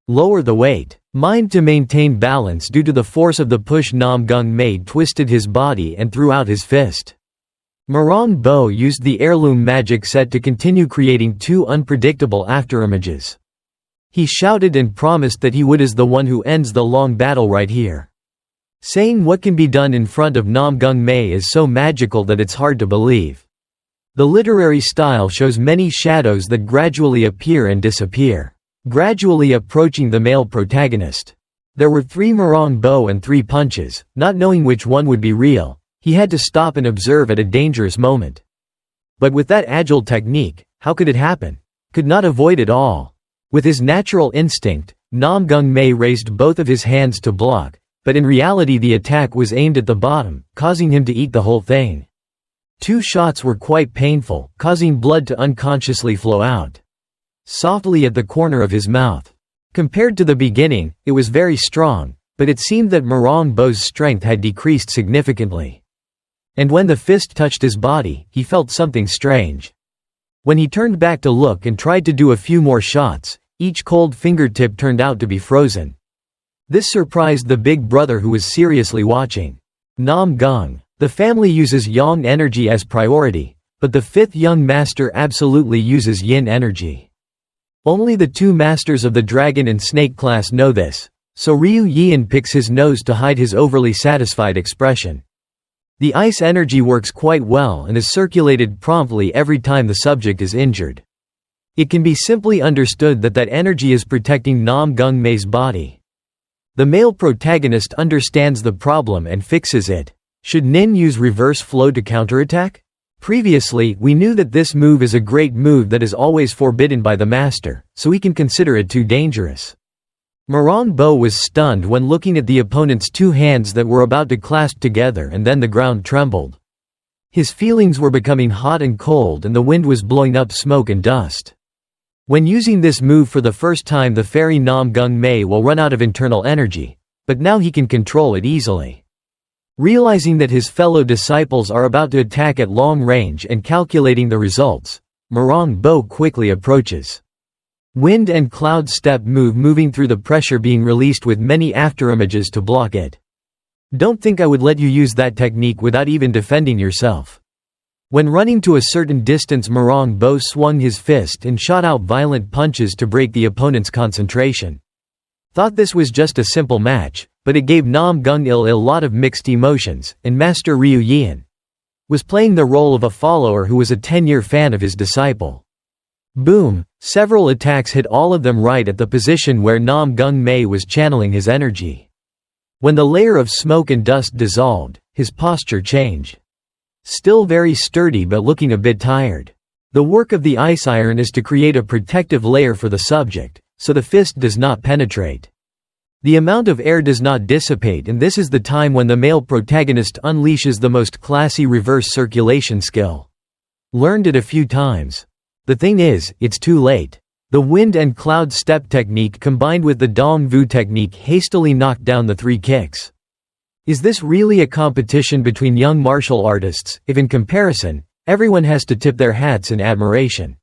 Lower the weight. Mind to maintain balance due to the force of the push. Namgung Mae twisted his body and threw out his fist. Morang Bo used the heirloom magic set to continue creating two unpredictable afterimages. He shouted and promised that he would is the one who ends the long battle right here. Saying what can be done in front of Namgung Mae is so magical that it's hard to believe. The literary style shows many shadows that gradually appear and disappear, gradually approaching the male protagonist. There were 3 Morang Bo and 3 punches. Not knowing which one would be real, he had to stop and observe at a dangerous moment. But with that agile technique, how could it happen? Could not avoid it all. With his natural instinct, Namgung Mae raised both of his hands to block, but in reality the attack was aimed at the bottom, causing him to eat the whole thing. 2 shots were quite painful, causing blood to unconsciously flow out softly at the corner of his mouth. Compared to the beginning, it was very strong, but it seemed that Morang Bo's strength had decreased significantly. And when the fist touched his body, he felt something strange. When he turned back to look and tried to do a few more shots, each cold fingertip turned out to be frozen. This surprised the big brother who was seriously watching. Namgung. The family uses yang energy as priority, but the 5th young master absolutely uses yin energy. Only the 2 masters of the dragon and snake class know this, so Ryu Yin picks his nose to hide his overly satisfied expression. The ice energy works quite well and is circulated promptly every time the subject is injured. It can be simply understood that that energy is protecting Namgung Mae's body. The male protagonist understands the problem and fixes it. Should Nin use reverse flow to counterattack? Previously, we knew that this move is a great move that is always forbidden by the master, so we can consider it too dangerous. Morang Bo was stunned when looking at the opponent's two hands that were about to clasp together, and then the ground trembled. His feelings were becoming hot and cold and the wind was blowing up smoke and dust. When using this move for the first time, the fairy Namgung Mae will run out of internal energy, but now he can control it easily. Realizing that his fellow disciples are about to attack at long range and calculating the results, Morang Bo quickly approaches. Wind and cloud step move, moving through the pressure being released with many afterimages to block it. Don't think I would let you use that technique without even defending yourself. When running to a certain distance, Morang Bo swung his fist and shot out violent punches to break the opponent's concentration. Thought this was just a simple match, but it gave Namgung a lot of mixed emotions, and Master Ryu Yeon was playing the role of a follower who was a 10-year fan of his disciple. Boom! Several attacks hit all of them right at the position where Namgung Mae was channeling his energy. When the layer of smoke and dust dissolved, his posture changed. Still very sturdy but looking a bit tired. The work of the ice iron is to create a protective layer for the subject, so the fist does not penetrate. The amount of air does not dissipate, and this is the time when the male protagonist unleashes the most classy reverse circulation skill. Learned it a few times. The thing is, it's too late. The wind and cloud step technique combined with the Dong Vu technique hastily knocked down the three kicks. Is this really a competition between young martial artists, if in comparison, everyone has to tip their hats in admiration?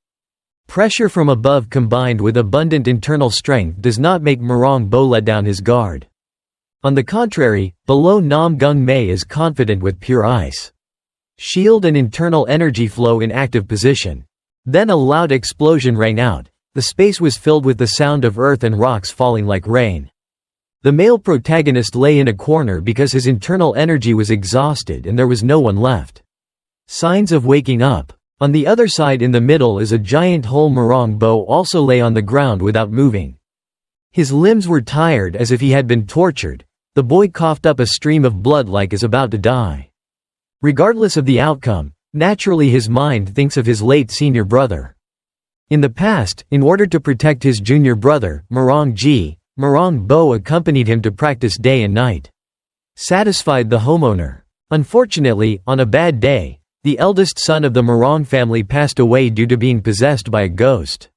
Pressure from above combined with abundant internal strength does not make Morang Bo let down his guard. On the contrary, below, Namgung Mae is confident with pure ice shield and internal energy flow in active position. Then a loud explosion rang out. The space was filled with the sound of earth and rocks falling like rain. The male protagonist lay in a corner because his internal energy was exhausted and there was no one left. Signs of waking up. On the other side in the middle is a giant hole. Morang Bo also lay on the ground without moving. His limbs were tired as if he had been tortured. The boy coughed up a stream of blood like is about to die. Regardless of the outcome, naturally his mind thinks of his late senior brother. In the past, in order to protect his junior brother, Morang Bo accompanied him to practice day and night. Satisfied the homeowner. Unfortunately, on a bad day, the eldest son of the Morang family passed away due to being possessed by a ghost.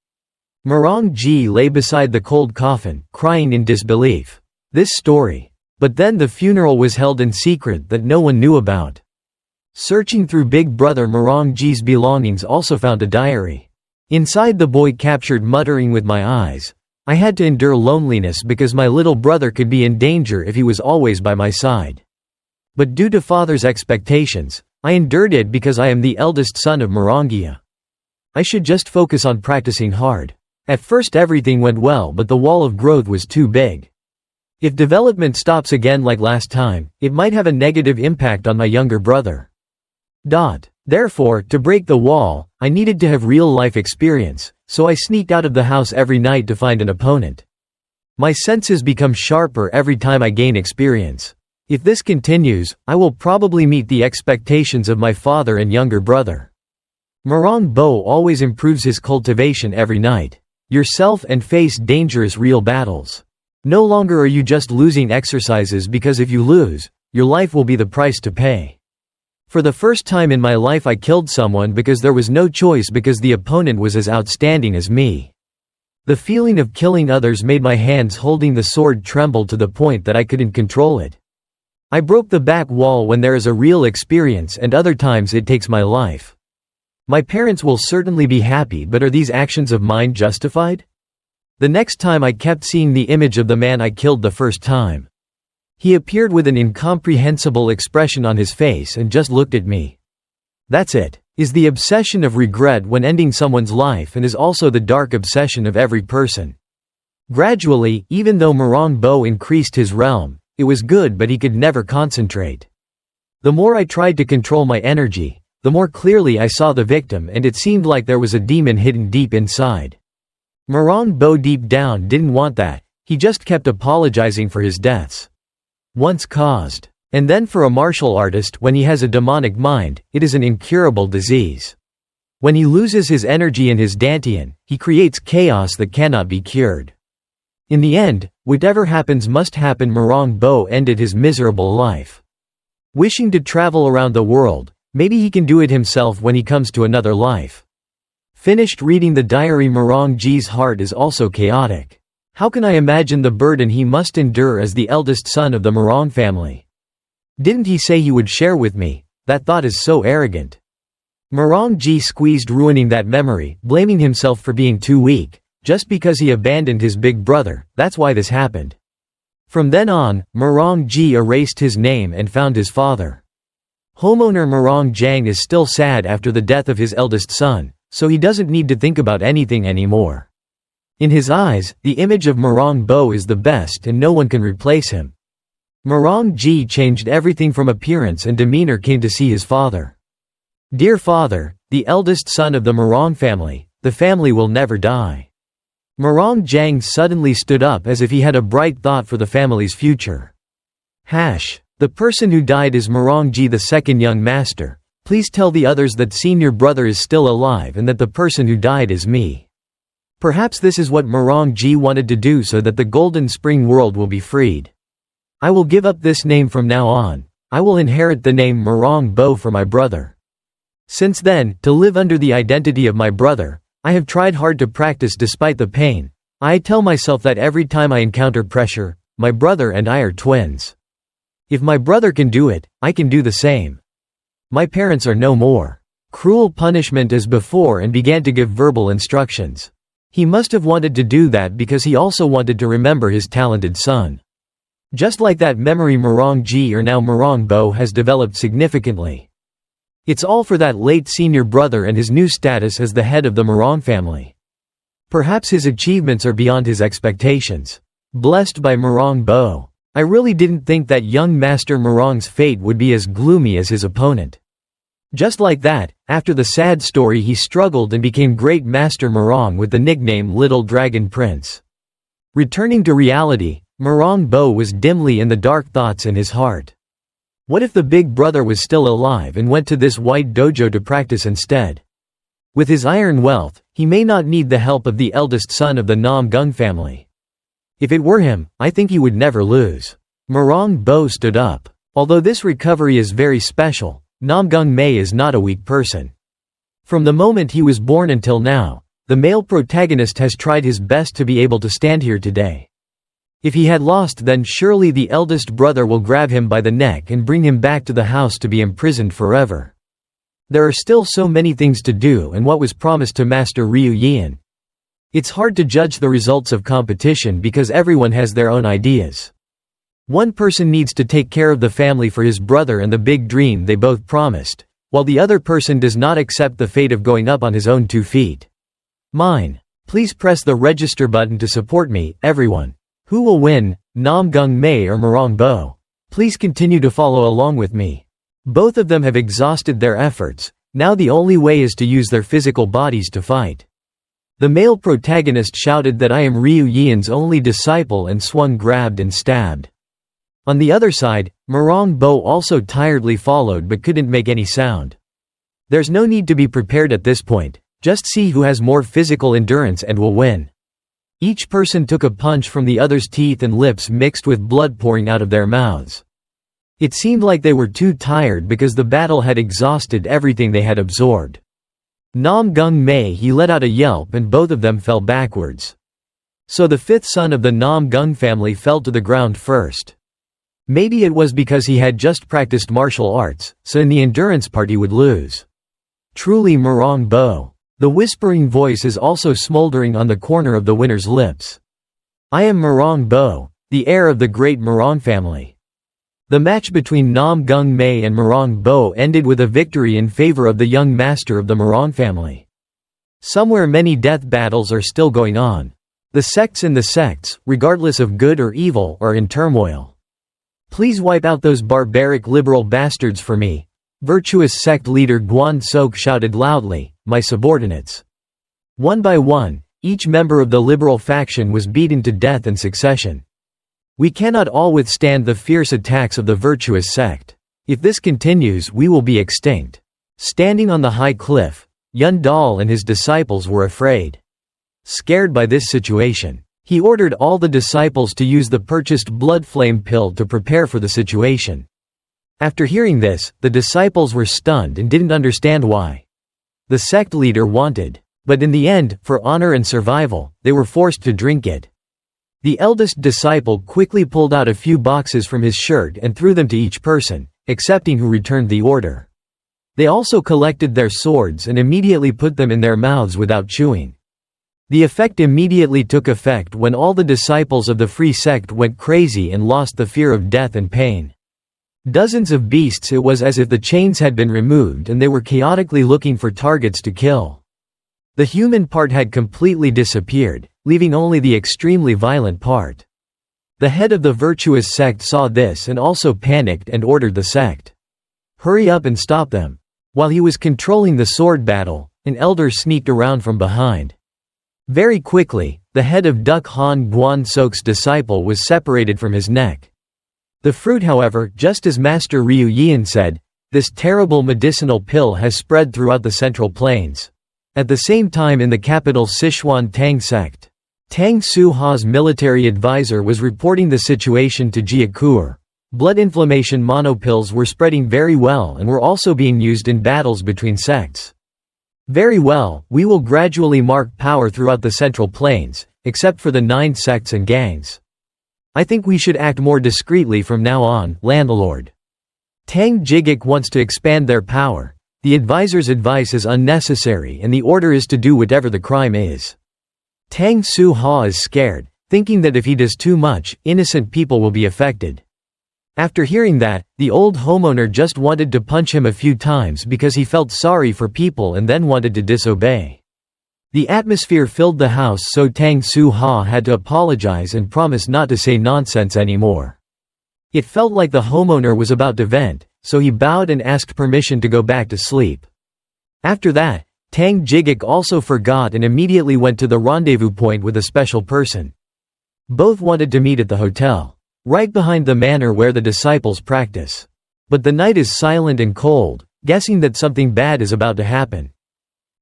Morang lay beside the cold coffin, crying in disbelief. This story. But then the funeral was held in secret that no one knew about. Searching through Big Brother Morang's belongings, also found a diary. Inside, the boy captured muttering, "With my eyes, I had to endure loneliness because my little brother could be in danger if he was always by my side. But due to father's expectations, I endured it because I am the eldest son of Morangia. I should just focus on practicing hard." At first everything went well, but the wall of growth was too big. If development stops again like last time, it might have a negative impact on my younger brother. Therefore, to break the wall, I needed to have real-life experience, so I sneaked out of the house every night to find an opponent. My senses become sharper every time I gain experience. If this continues, I will probably meet the expectations of my father and younger brother. Morang Bo always improves his cultivation every night. Yourself and face dangerous real battles. No longer are you just losing exercises because if you lose, your life will be the price to pay. For the first time in my life I killed someone because there was no choice, because the opponent was as outstanding as me. The feeling of killing others made my hands holding the sword tremble to the point that I couldn't control it. I broke the back wall when there is a real experience, and other times it takes my life. My parents will certainly be happy, but are these actions of mine justified? The next time I kept seeing the image of the man I killed the first time. He appeared with an incomprehensible expression on his face and just looked at me. That's it. Is the obsession of regret when ending someone's life, and is also the dark obsession of every person. Gradually, even though Morang Bo increased his realm, it was good, but he could never concentrate. The more I tried to control my energy, the more clearly I saw the victim, and it seemed like there was a demon hidden deep inside. Morang Bo deep down didn't want that, he just kept apologizing for his deaths. Once caused. And then for a martial artist, when he has a demonic mind, it is an incurable disease. When he loses his energy and his dantian, he creates chaos that cannot be cured. In the end, whatever happens must happen. Morang Bo ended his miserable life. Wishing to travel around the world, maybe he can do it himself when he comes to another life. Finished reading the diary. Morang Ji's heart is also chaotic. How can I imagine the burden he must endure as the eldest son of the Morang family? Didn't he say he would share with me? That thought is so arrogant. Morang Ji squeezed, ruining that memory, blaming himself for being too weak. Just because he abandoned his big brother, that's why this happened. From then on, Morang Ji erased his name and found his father. Homeowner Morang Jang is still sad after the death of his eldest son, so he doesn't need to think about anything anymore. In his eyes, the image of Morang Bo is the best and no one can replace him. Morang Ji changed everything from appearance and demeanor. Came to see his father. Dear father, the eldest son of the Morang family, the family will never die. Morang Jang suddenly stood up as if he had a bright thought for the family's future. The person who died is Morang Ji, the second young master. Please tell the others that senior brother is still alive and that the person who died is me. Perhaps this is what Morang Ji wanted to do so that the Golden Spring world will be freed. I will give up this name from now on. I will inherit the name Morang Bo for my brother. Since then, to live under the identity of my brother, I have tried hard to practice despite the pain. I tell myself that every time I encounter pressure, my brother and I are twins. If my brother can do it, I can do the same. My parents are no more. Cruel punishment as before and began to give verbal instructions. He must have wanted to do that because he also wanted to remember his talented son. Just like that memory, Morang Ji, or now Morang Bo, has developed significantly. It's all for that late senior brother and his new status as the head of the Morang family. Perhaps his achievements are beyond his expectations. Blessed by Morang Bo. I really didn't think that young master Morang's fate would be as gloomy as his opponent. Just like that, after the sad story, he struggled and became Great Master Morang with the nickname Little Dragon Prince. Returning to reality, Morang Bo was dimly in the dark thoughts in his heart. What if the big brother was still alive and went to this white dojo to practice instead? With his iron wealth, he may not need the help of the eldest son of the Namgung family. If it were him, I think he would never lose. Morang Bo stood up. Although this recovery is very special, Namgung Mae is not a weak person. From the moment he was born until now, the male protagonist has tried his best to be able to stand here today. If he had lost, then surely the eldest brother will grab him by the neck and bring him back to the house to be imprisoned forever. There are still so many things to do and what was promised to Master Ryu Yian. It's hard to judge the results of competition because everyone has their own ideas. One person needs to take care of the family for his brother and the big dream they both promised, while the other person does not accept the fate of going up on his own 2 feet. Mine. Please press the register button to support me, everyone. Who will win, Namgung Mae or Morang Bo? Please continue to follow along with me. Both of them have exhausted their efforts, now the only way is to use their physical bodies to fight. The male protagonist shouted that I am Ryu Yian's only disciple and swung, grabbed and stabbed. On the other side, Morang Bo also tiredly followed but couldn't make any sound. There's no need to be prepared at this point, just see who has more physical endurance and will win. Each person took a punch from the other's teeth and lips mixed with blood pouring out of their mouths. It seemed like they were too tired because the battle had exhausted everything they had absorbed. Namgung Mae, he let out a yelp and both of them fell backwards. So the 5th son of the Namgung family fell to the ground first. Maybe it was because he had just practiced martial arts, so in the endurance part he would lose. Truly Morang Bo. The whispering voice is also smoldering on the corner of the winner's lips. I am Morang Bo, the heir of the great Morang family. The match between Namgung Mae and Morang Bo ended with a victory in favor of the young master of the Morang family. Somewhere many death battles are still going on. The sects in the sects, regardless of good or evil, are in turmoil. Please wipe out those barbaric liberal bastards for me. Virtuous sect leader Gwan Sok shouted loudly, my subordinates. One by one, each member of the liberal faction was beaten to death in succession. We cannot all withstand the fierce attacks of the virtuous sect. If this continues, we will be extinct. Standing on the high cliff, Yeon-dal and his disciples were afraid. Scared by this situation, he ordered all the disciples to use the purchased blood flame pill to prepare for the situation. After hearing this, the disciples were stunned and didn't understand why. The sect leader wanted, but in the end, for honor and survival, they were forced to drink it. The eldest disciple quickly pulled out a few boxes from his shirt and threw them to each person, excepting who returned the order. They also collected their swords and immediately put them in their mouths without chewing. The effect immediately took effect when all the disciples of the free sect went crazy and lost the fear of death and pain. Dozens of beasts, it was as if the chains had been removed and they were chaotically looking for targets to kill. The human part had completely disappeared, leaving only the extremely violent part. The head of the virtuous sect saw this and also panicked and ordered the sect, hurry up and stop them. While he was controlling the sword battle, an elder sneaked around from behind. Very quickly, the head of Duk Han Gwan Sok's disciple was separated from his neck. The fruit, however, just as Master Ryu Yeon said, this terrible medicinal pill has spread throughout the Central Plains. At the same time in the capital Sichuan Tang sect, Tang Su-ha's military advisor was reporting the situation to Jiakur. Blood inflammation monopills were spreading very well and were also being used in battles between sects. Very well, we will gradually mark power throughout the Central Plains, except for the 9 sects and gangs. I think we should act more discreetly from now on, landlord. Tang Jigik wants to expand their power. The advisor's advice is unnecessary and the order is to do whatever the crime is. Tang Su-ha is scared, thinking that if he does too much, innocent people will be affected. After hearing that, the old homeowner just wanted to punch him a few times because he felt sorry for people and then wanted to disobey. The atmosphere filled the house, so Tang Su-ha had to apologize and promise not to say nonsense anymore. It felt like the homeowner was about to vent, so he bowed and asked permission to go back to sleep. After that, Tang Jigik also forgot and immediately went to the rendezvous point with a special person. Both wanted to meet at the hotel, right behind the manor where the disciples practice. But the night is silent and cold, guessing that something bad is about to happen.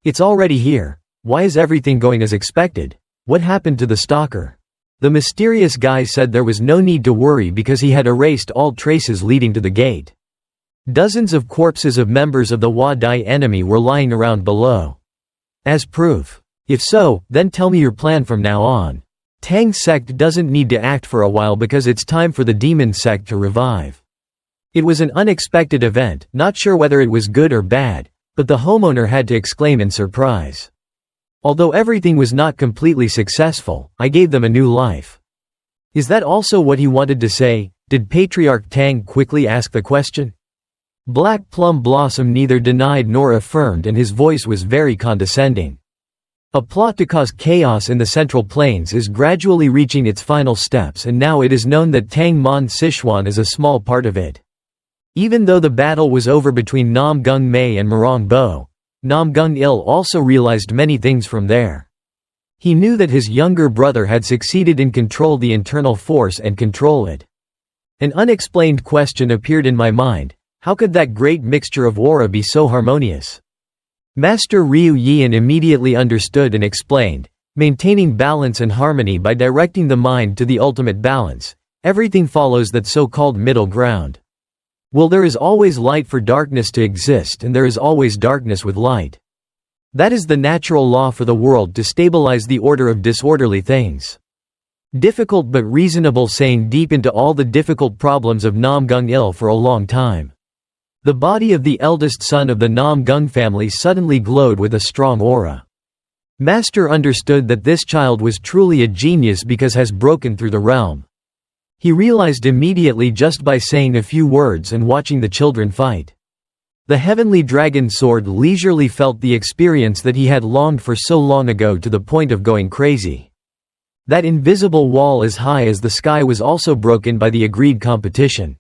It's already here. Why is everything going as expected? What happened to the stalker? The mysterious guy said there was no need to worry because he had erased all traces leading to the gate. Dozens of corpses of members of the Hua Dai enemy were lying around below. As proof. If so, then tell me your plan from now on. Tang sect doesn't need to act for a while because it's time for the demon sect to revive. It was an unexpected event, not sure whether it was good or bad, but the homeowner had to exclaim in surprise. Although everything was not completely successful, I gave them a new life. Is that also what he wanted to say? Did Patriarch Tang quickly ask the question? Black Plum Blossom neither denied nor affirmed and his voice was very condescending. A plot to cause chaos in the Central Plains is gradually reaching its final steps and now it is known that Tang Mon Sichuan is a small part of it. Even though the battle was over between Nam Gung Mei and Morang Bo, Nam Gung Il also realized many things from there. He knew that his younger brother had succeeded in control the internal force and control it. An unexplained question appeared in my mind: how could that great mixture of aura be so harmonious? Master Ryu Yeon immediately understood and explained, maintaining balance and harmony by directing the mind to the ultimate balance, everything follows that so-called middle ground. Well, there is always light for darkness to exist and there is always darkness with light. That is the natural law for the world to stabilize the order of disorderly things. Difficult but reasonable, saying deep into all the difficult problems of Nam Gung Il for a long time. The body of the eldest son of the Nam Gung family suddenly glowed with a strong aura. Master understood that this child was truly a genius because has broken through the realm. He realized immediately just by saying a few words and watching the children fight. The heavenly dragon sword leisurely felt the experience that he had longed for so long ago to the point of going crazy. That invisible wall as high as the sky was also broken by the agreed competition.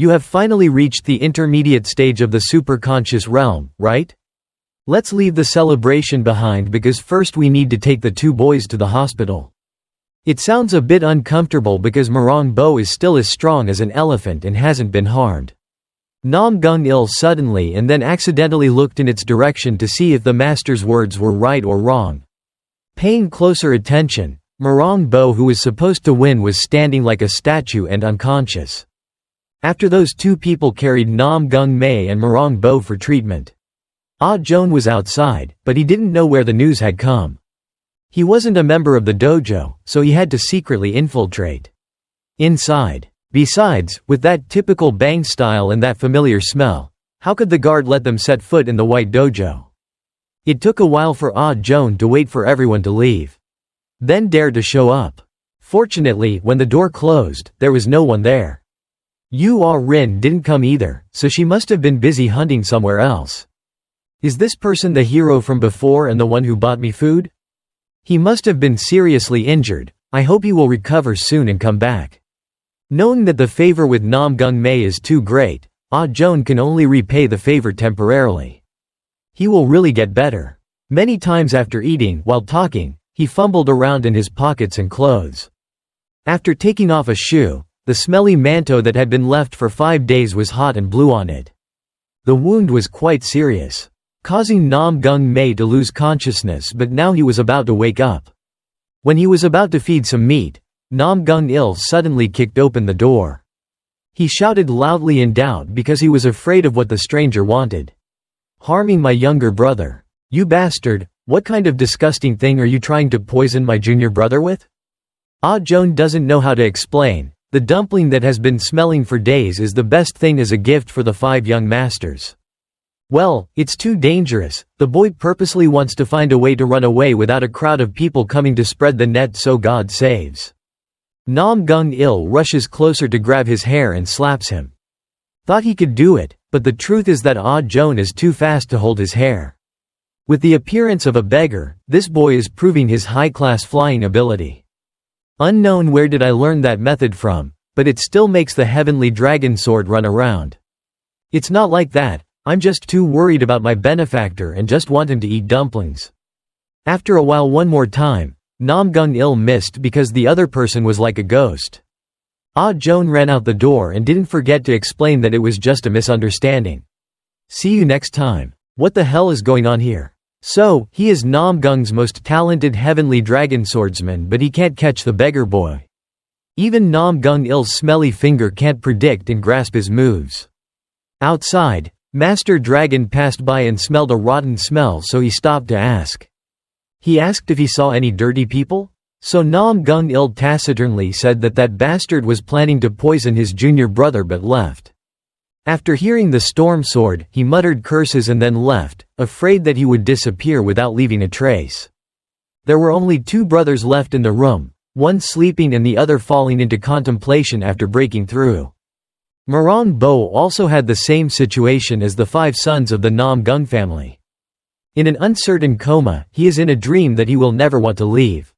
You have finally reached the intermediate stage of the superconscious realm, right? Let's leave the celebration behind because first we need to take the two boys to the hospital. It sounds a bit uncomfortable because Morang-bo is still as strong as an elephant and hasn't been harmed. Namgung-il suddenly and then accidentally looked in its direction to see if the master's words were right or wrong. Paying closer attention, Morang-bo, who was supposed to win, was standing like a statue and unconscious. After those two people carried Namgung-mae and Morang-bo for treatment. Ah-joon was outside, but he didn't know where the news had come. He wasn't a member of the dojo, so he had to secretly infiltrate. Inside. Besides, with that typical bang style and that familiar smell, how could the guard let them set foot in the white dojo? It took a while for Ah-joon to wait for everyone to leave. Then dare to show up. Fortunately, when the door closed, there was no one there. Yu Ah-rin didn't come either, so she must have been busy hunting somewhere else. Is this person the hero from before and the one who bought me food? He must have been seriously injured. I hope he will recover soon and come back. Knowing that the favor with Namgung-mae is too great, Ah-joon can only repay the favor temporarily. He will really get better. Many times after eating, while talking, he fumbled around in his pockets and clothes. After taking off a shoe, the smelly manto that had been left for 5 days was hot and blew on it. The wound was quite serious, causing Namgung-mae to lose consciousness, but now he was about to wake up. When he was about to feed some meat, Namgung-il suddenly kicked open the door. He shouted loudly in doubt because he was afraid of what the stranger wanted. Harming my younger brother. You bastard, what kind of disgusting thing are you trying to poison my junior brother with? Ah-joon doesn't know how to explain. The dumpling that has been smelling for days is the best thing as a gift for the 5 young masters. Well, it's too dangerous. The boy purposely wants to find a way to run away without a crowd of people coming to spread the net so God saves. Namgung-il rushes closer to grab his hair and slaps him. Thought he could do it, but the truth is that Ah-joon is too fast to hold his hair. With the appearance of a beggar, this boy is proving his high-class flying ability. Unknown where did I learn that method from, but it still makes the heavenly dragon sword run around. It's not like that, I'm just too worried about my benefactor and just want him to eat dumplings. After a while one more time, Namgung-il missed because the other person was like a ghost. Ah-joon ran out the door and didn't forget to explain that it was just a misunderstanding. See you next time. What the hell is going on here? So, he is Namgung's most talented heavenly dragon swordsman, but he can't catch the beggar boy. Even Namgung-il's smelly finger can't predict and grasp his moves. Outside, Master Dragon passed by and smelled a rotten smell, so he stopped to ask. He asked if he saw any dirty people? So Namgung-il taciturnly said that that bastard was planning to poison his junior brother but left. After hearing the storm sword, he muttered curses and then left, afraid that he would disappear without leaving a trace. There were only 2 brothers left in the room, one sleeping and the other falling into contemplation after breaking through. Morang-bo also had the same situation as the 5 sons of the Namgung family. In an uncertain coma, he is in a dream that he will never want to leave.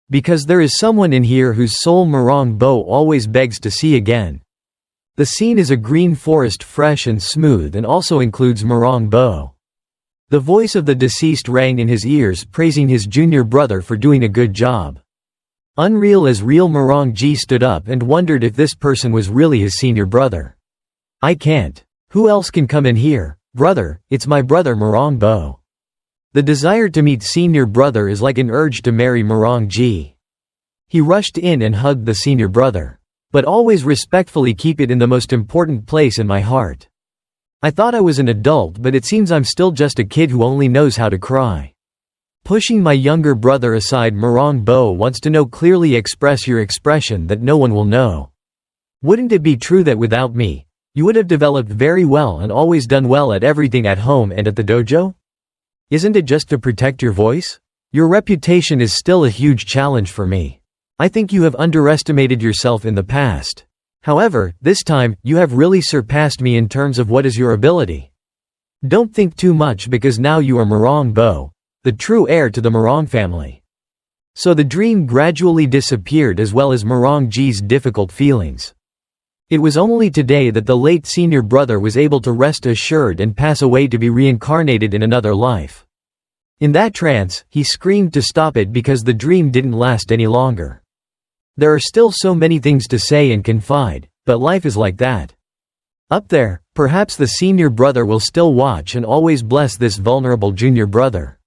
Because there is someone in here whose soul Morang-bo always begs to see again. The scene is a green forest, fresh and smooth, and also includes Morang-bo. The voice of the deceased rang in his ears, praising his junior brother for doing a good job. Unreal as real, Morang-ji stood up and wondered if this person was really his senior brother. I can't. Who else can come in here? Brother, it's my brother Morang-bo. The desire to meet senior brother is like an urge to marry Morang-ji. He rushed in and hugged the senior brother. But always respectfully keep it in the most important place in my heart. I thought I was an adult, but it seems I'm still just a kid who only knows how to cry. Pushing my younger brother aside, Morang-bo wants to know, clearly express your expression that no one will know. Wouldn't it be true that without me, you would have developed very well and always done well at everything at home and at the dojo? Isn't it just to protect your voice? Your reputation is still a huge challenge for me. I think you have underestimated yourself in the past. However, this time, you have really surpassed me in terms of what is your ability. Don't think too much because now you are Morang-bo, the true heir to the Morang family. So the dream gradually disappeared as well as Morang-ji's difficult feelings. It was only today that the late senior brother was able to rest assured and pass away to be reincarnated in another life. In that trance, he screamed to stop it because the dream didn't last any longer. There are still so many things to say and confide, but life is like that. Up there, perhaps the senior brother will still watch and always bless this vulnerable junior brother.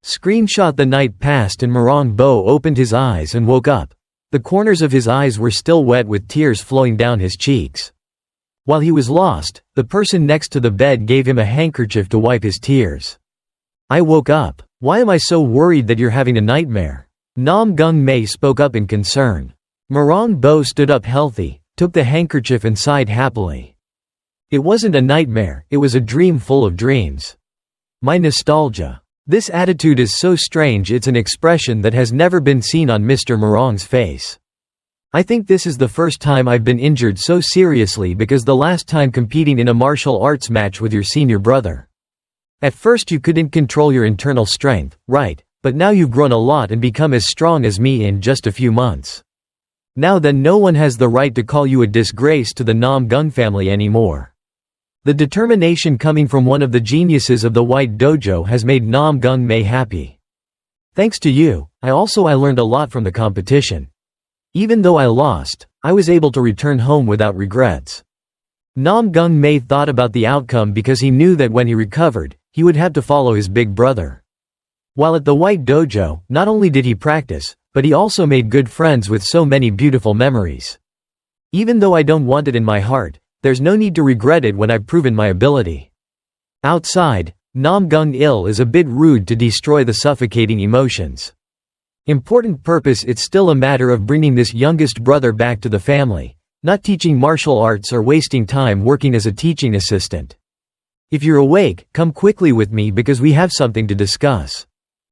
Screenshot. The night passed and Morang Bo opened his eyes and woke up. The corners of his eyes were still wet with tears flowing down his cheeks. While he was lost, the person next to the bed gave him a handkerchief to wipe his tears. I woke up. Why am I so worried that you're having a nightmare? Namgung Mae spoke up in concern. Morang Bo stood up healthy, took the handkerchief and sighed happily. It wasn't a nightmare, it was a dream full of dreams. My nostalgia. This attitude is so strange, it's an expression that has never been seen on Mr. Morang's face. I think this is the first time I've been injured so seriously because the last time competing in a martial arts match with your senior brother. At first you couldn't control your internal strength, right, but now you've grown a lot and become as strong as me in just a few months. Now then, no one has the right to call you a disgrace to the Namgung family anymore. The determination coming from one of the geniuses of the White Dojo has made Namgung Mae happy. Thanks to you, I learned a lot from the competition. Even though I lost, I was able to return home without regrets. Namgung Mae thought about the outcome because he knew that when he recovered, he would have to follow his big brother. While at the White Dojo, not only did he practice, but he also made good friends with so many beautiful memories. Even though I don't want it in my heart, there's no need to regret it when I've proven my ability. Outside, Namgung Il is a bit rude to destroy the suffocating emotions. Important purpose. It's still a matter of bringing this youngest brother back to the family, not teaching martial arts or wasting time working as a teaching assistant. If you're awake, come quickly with me because we have something to discuss.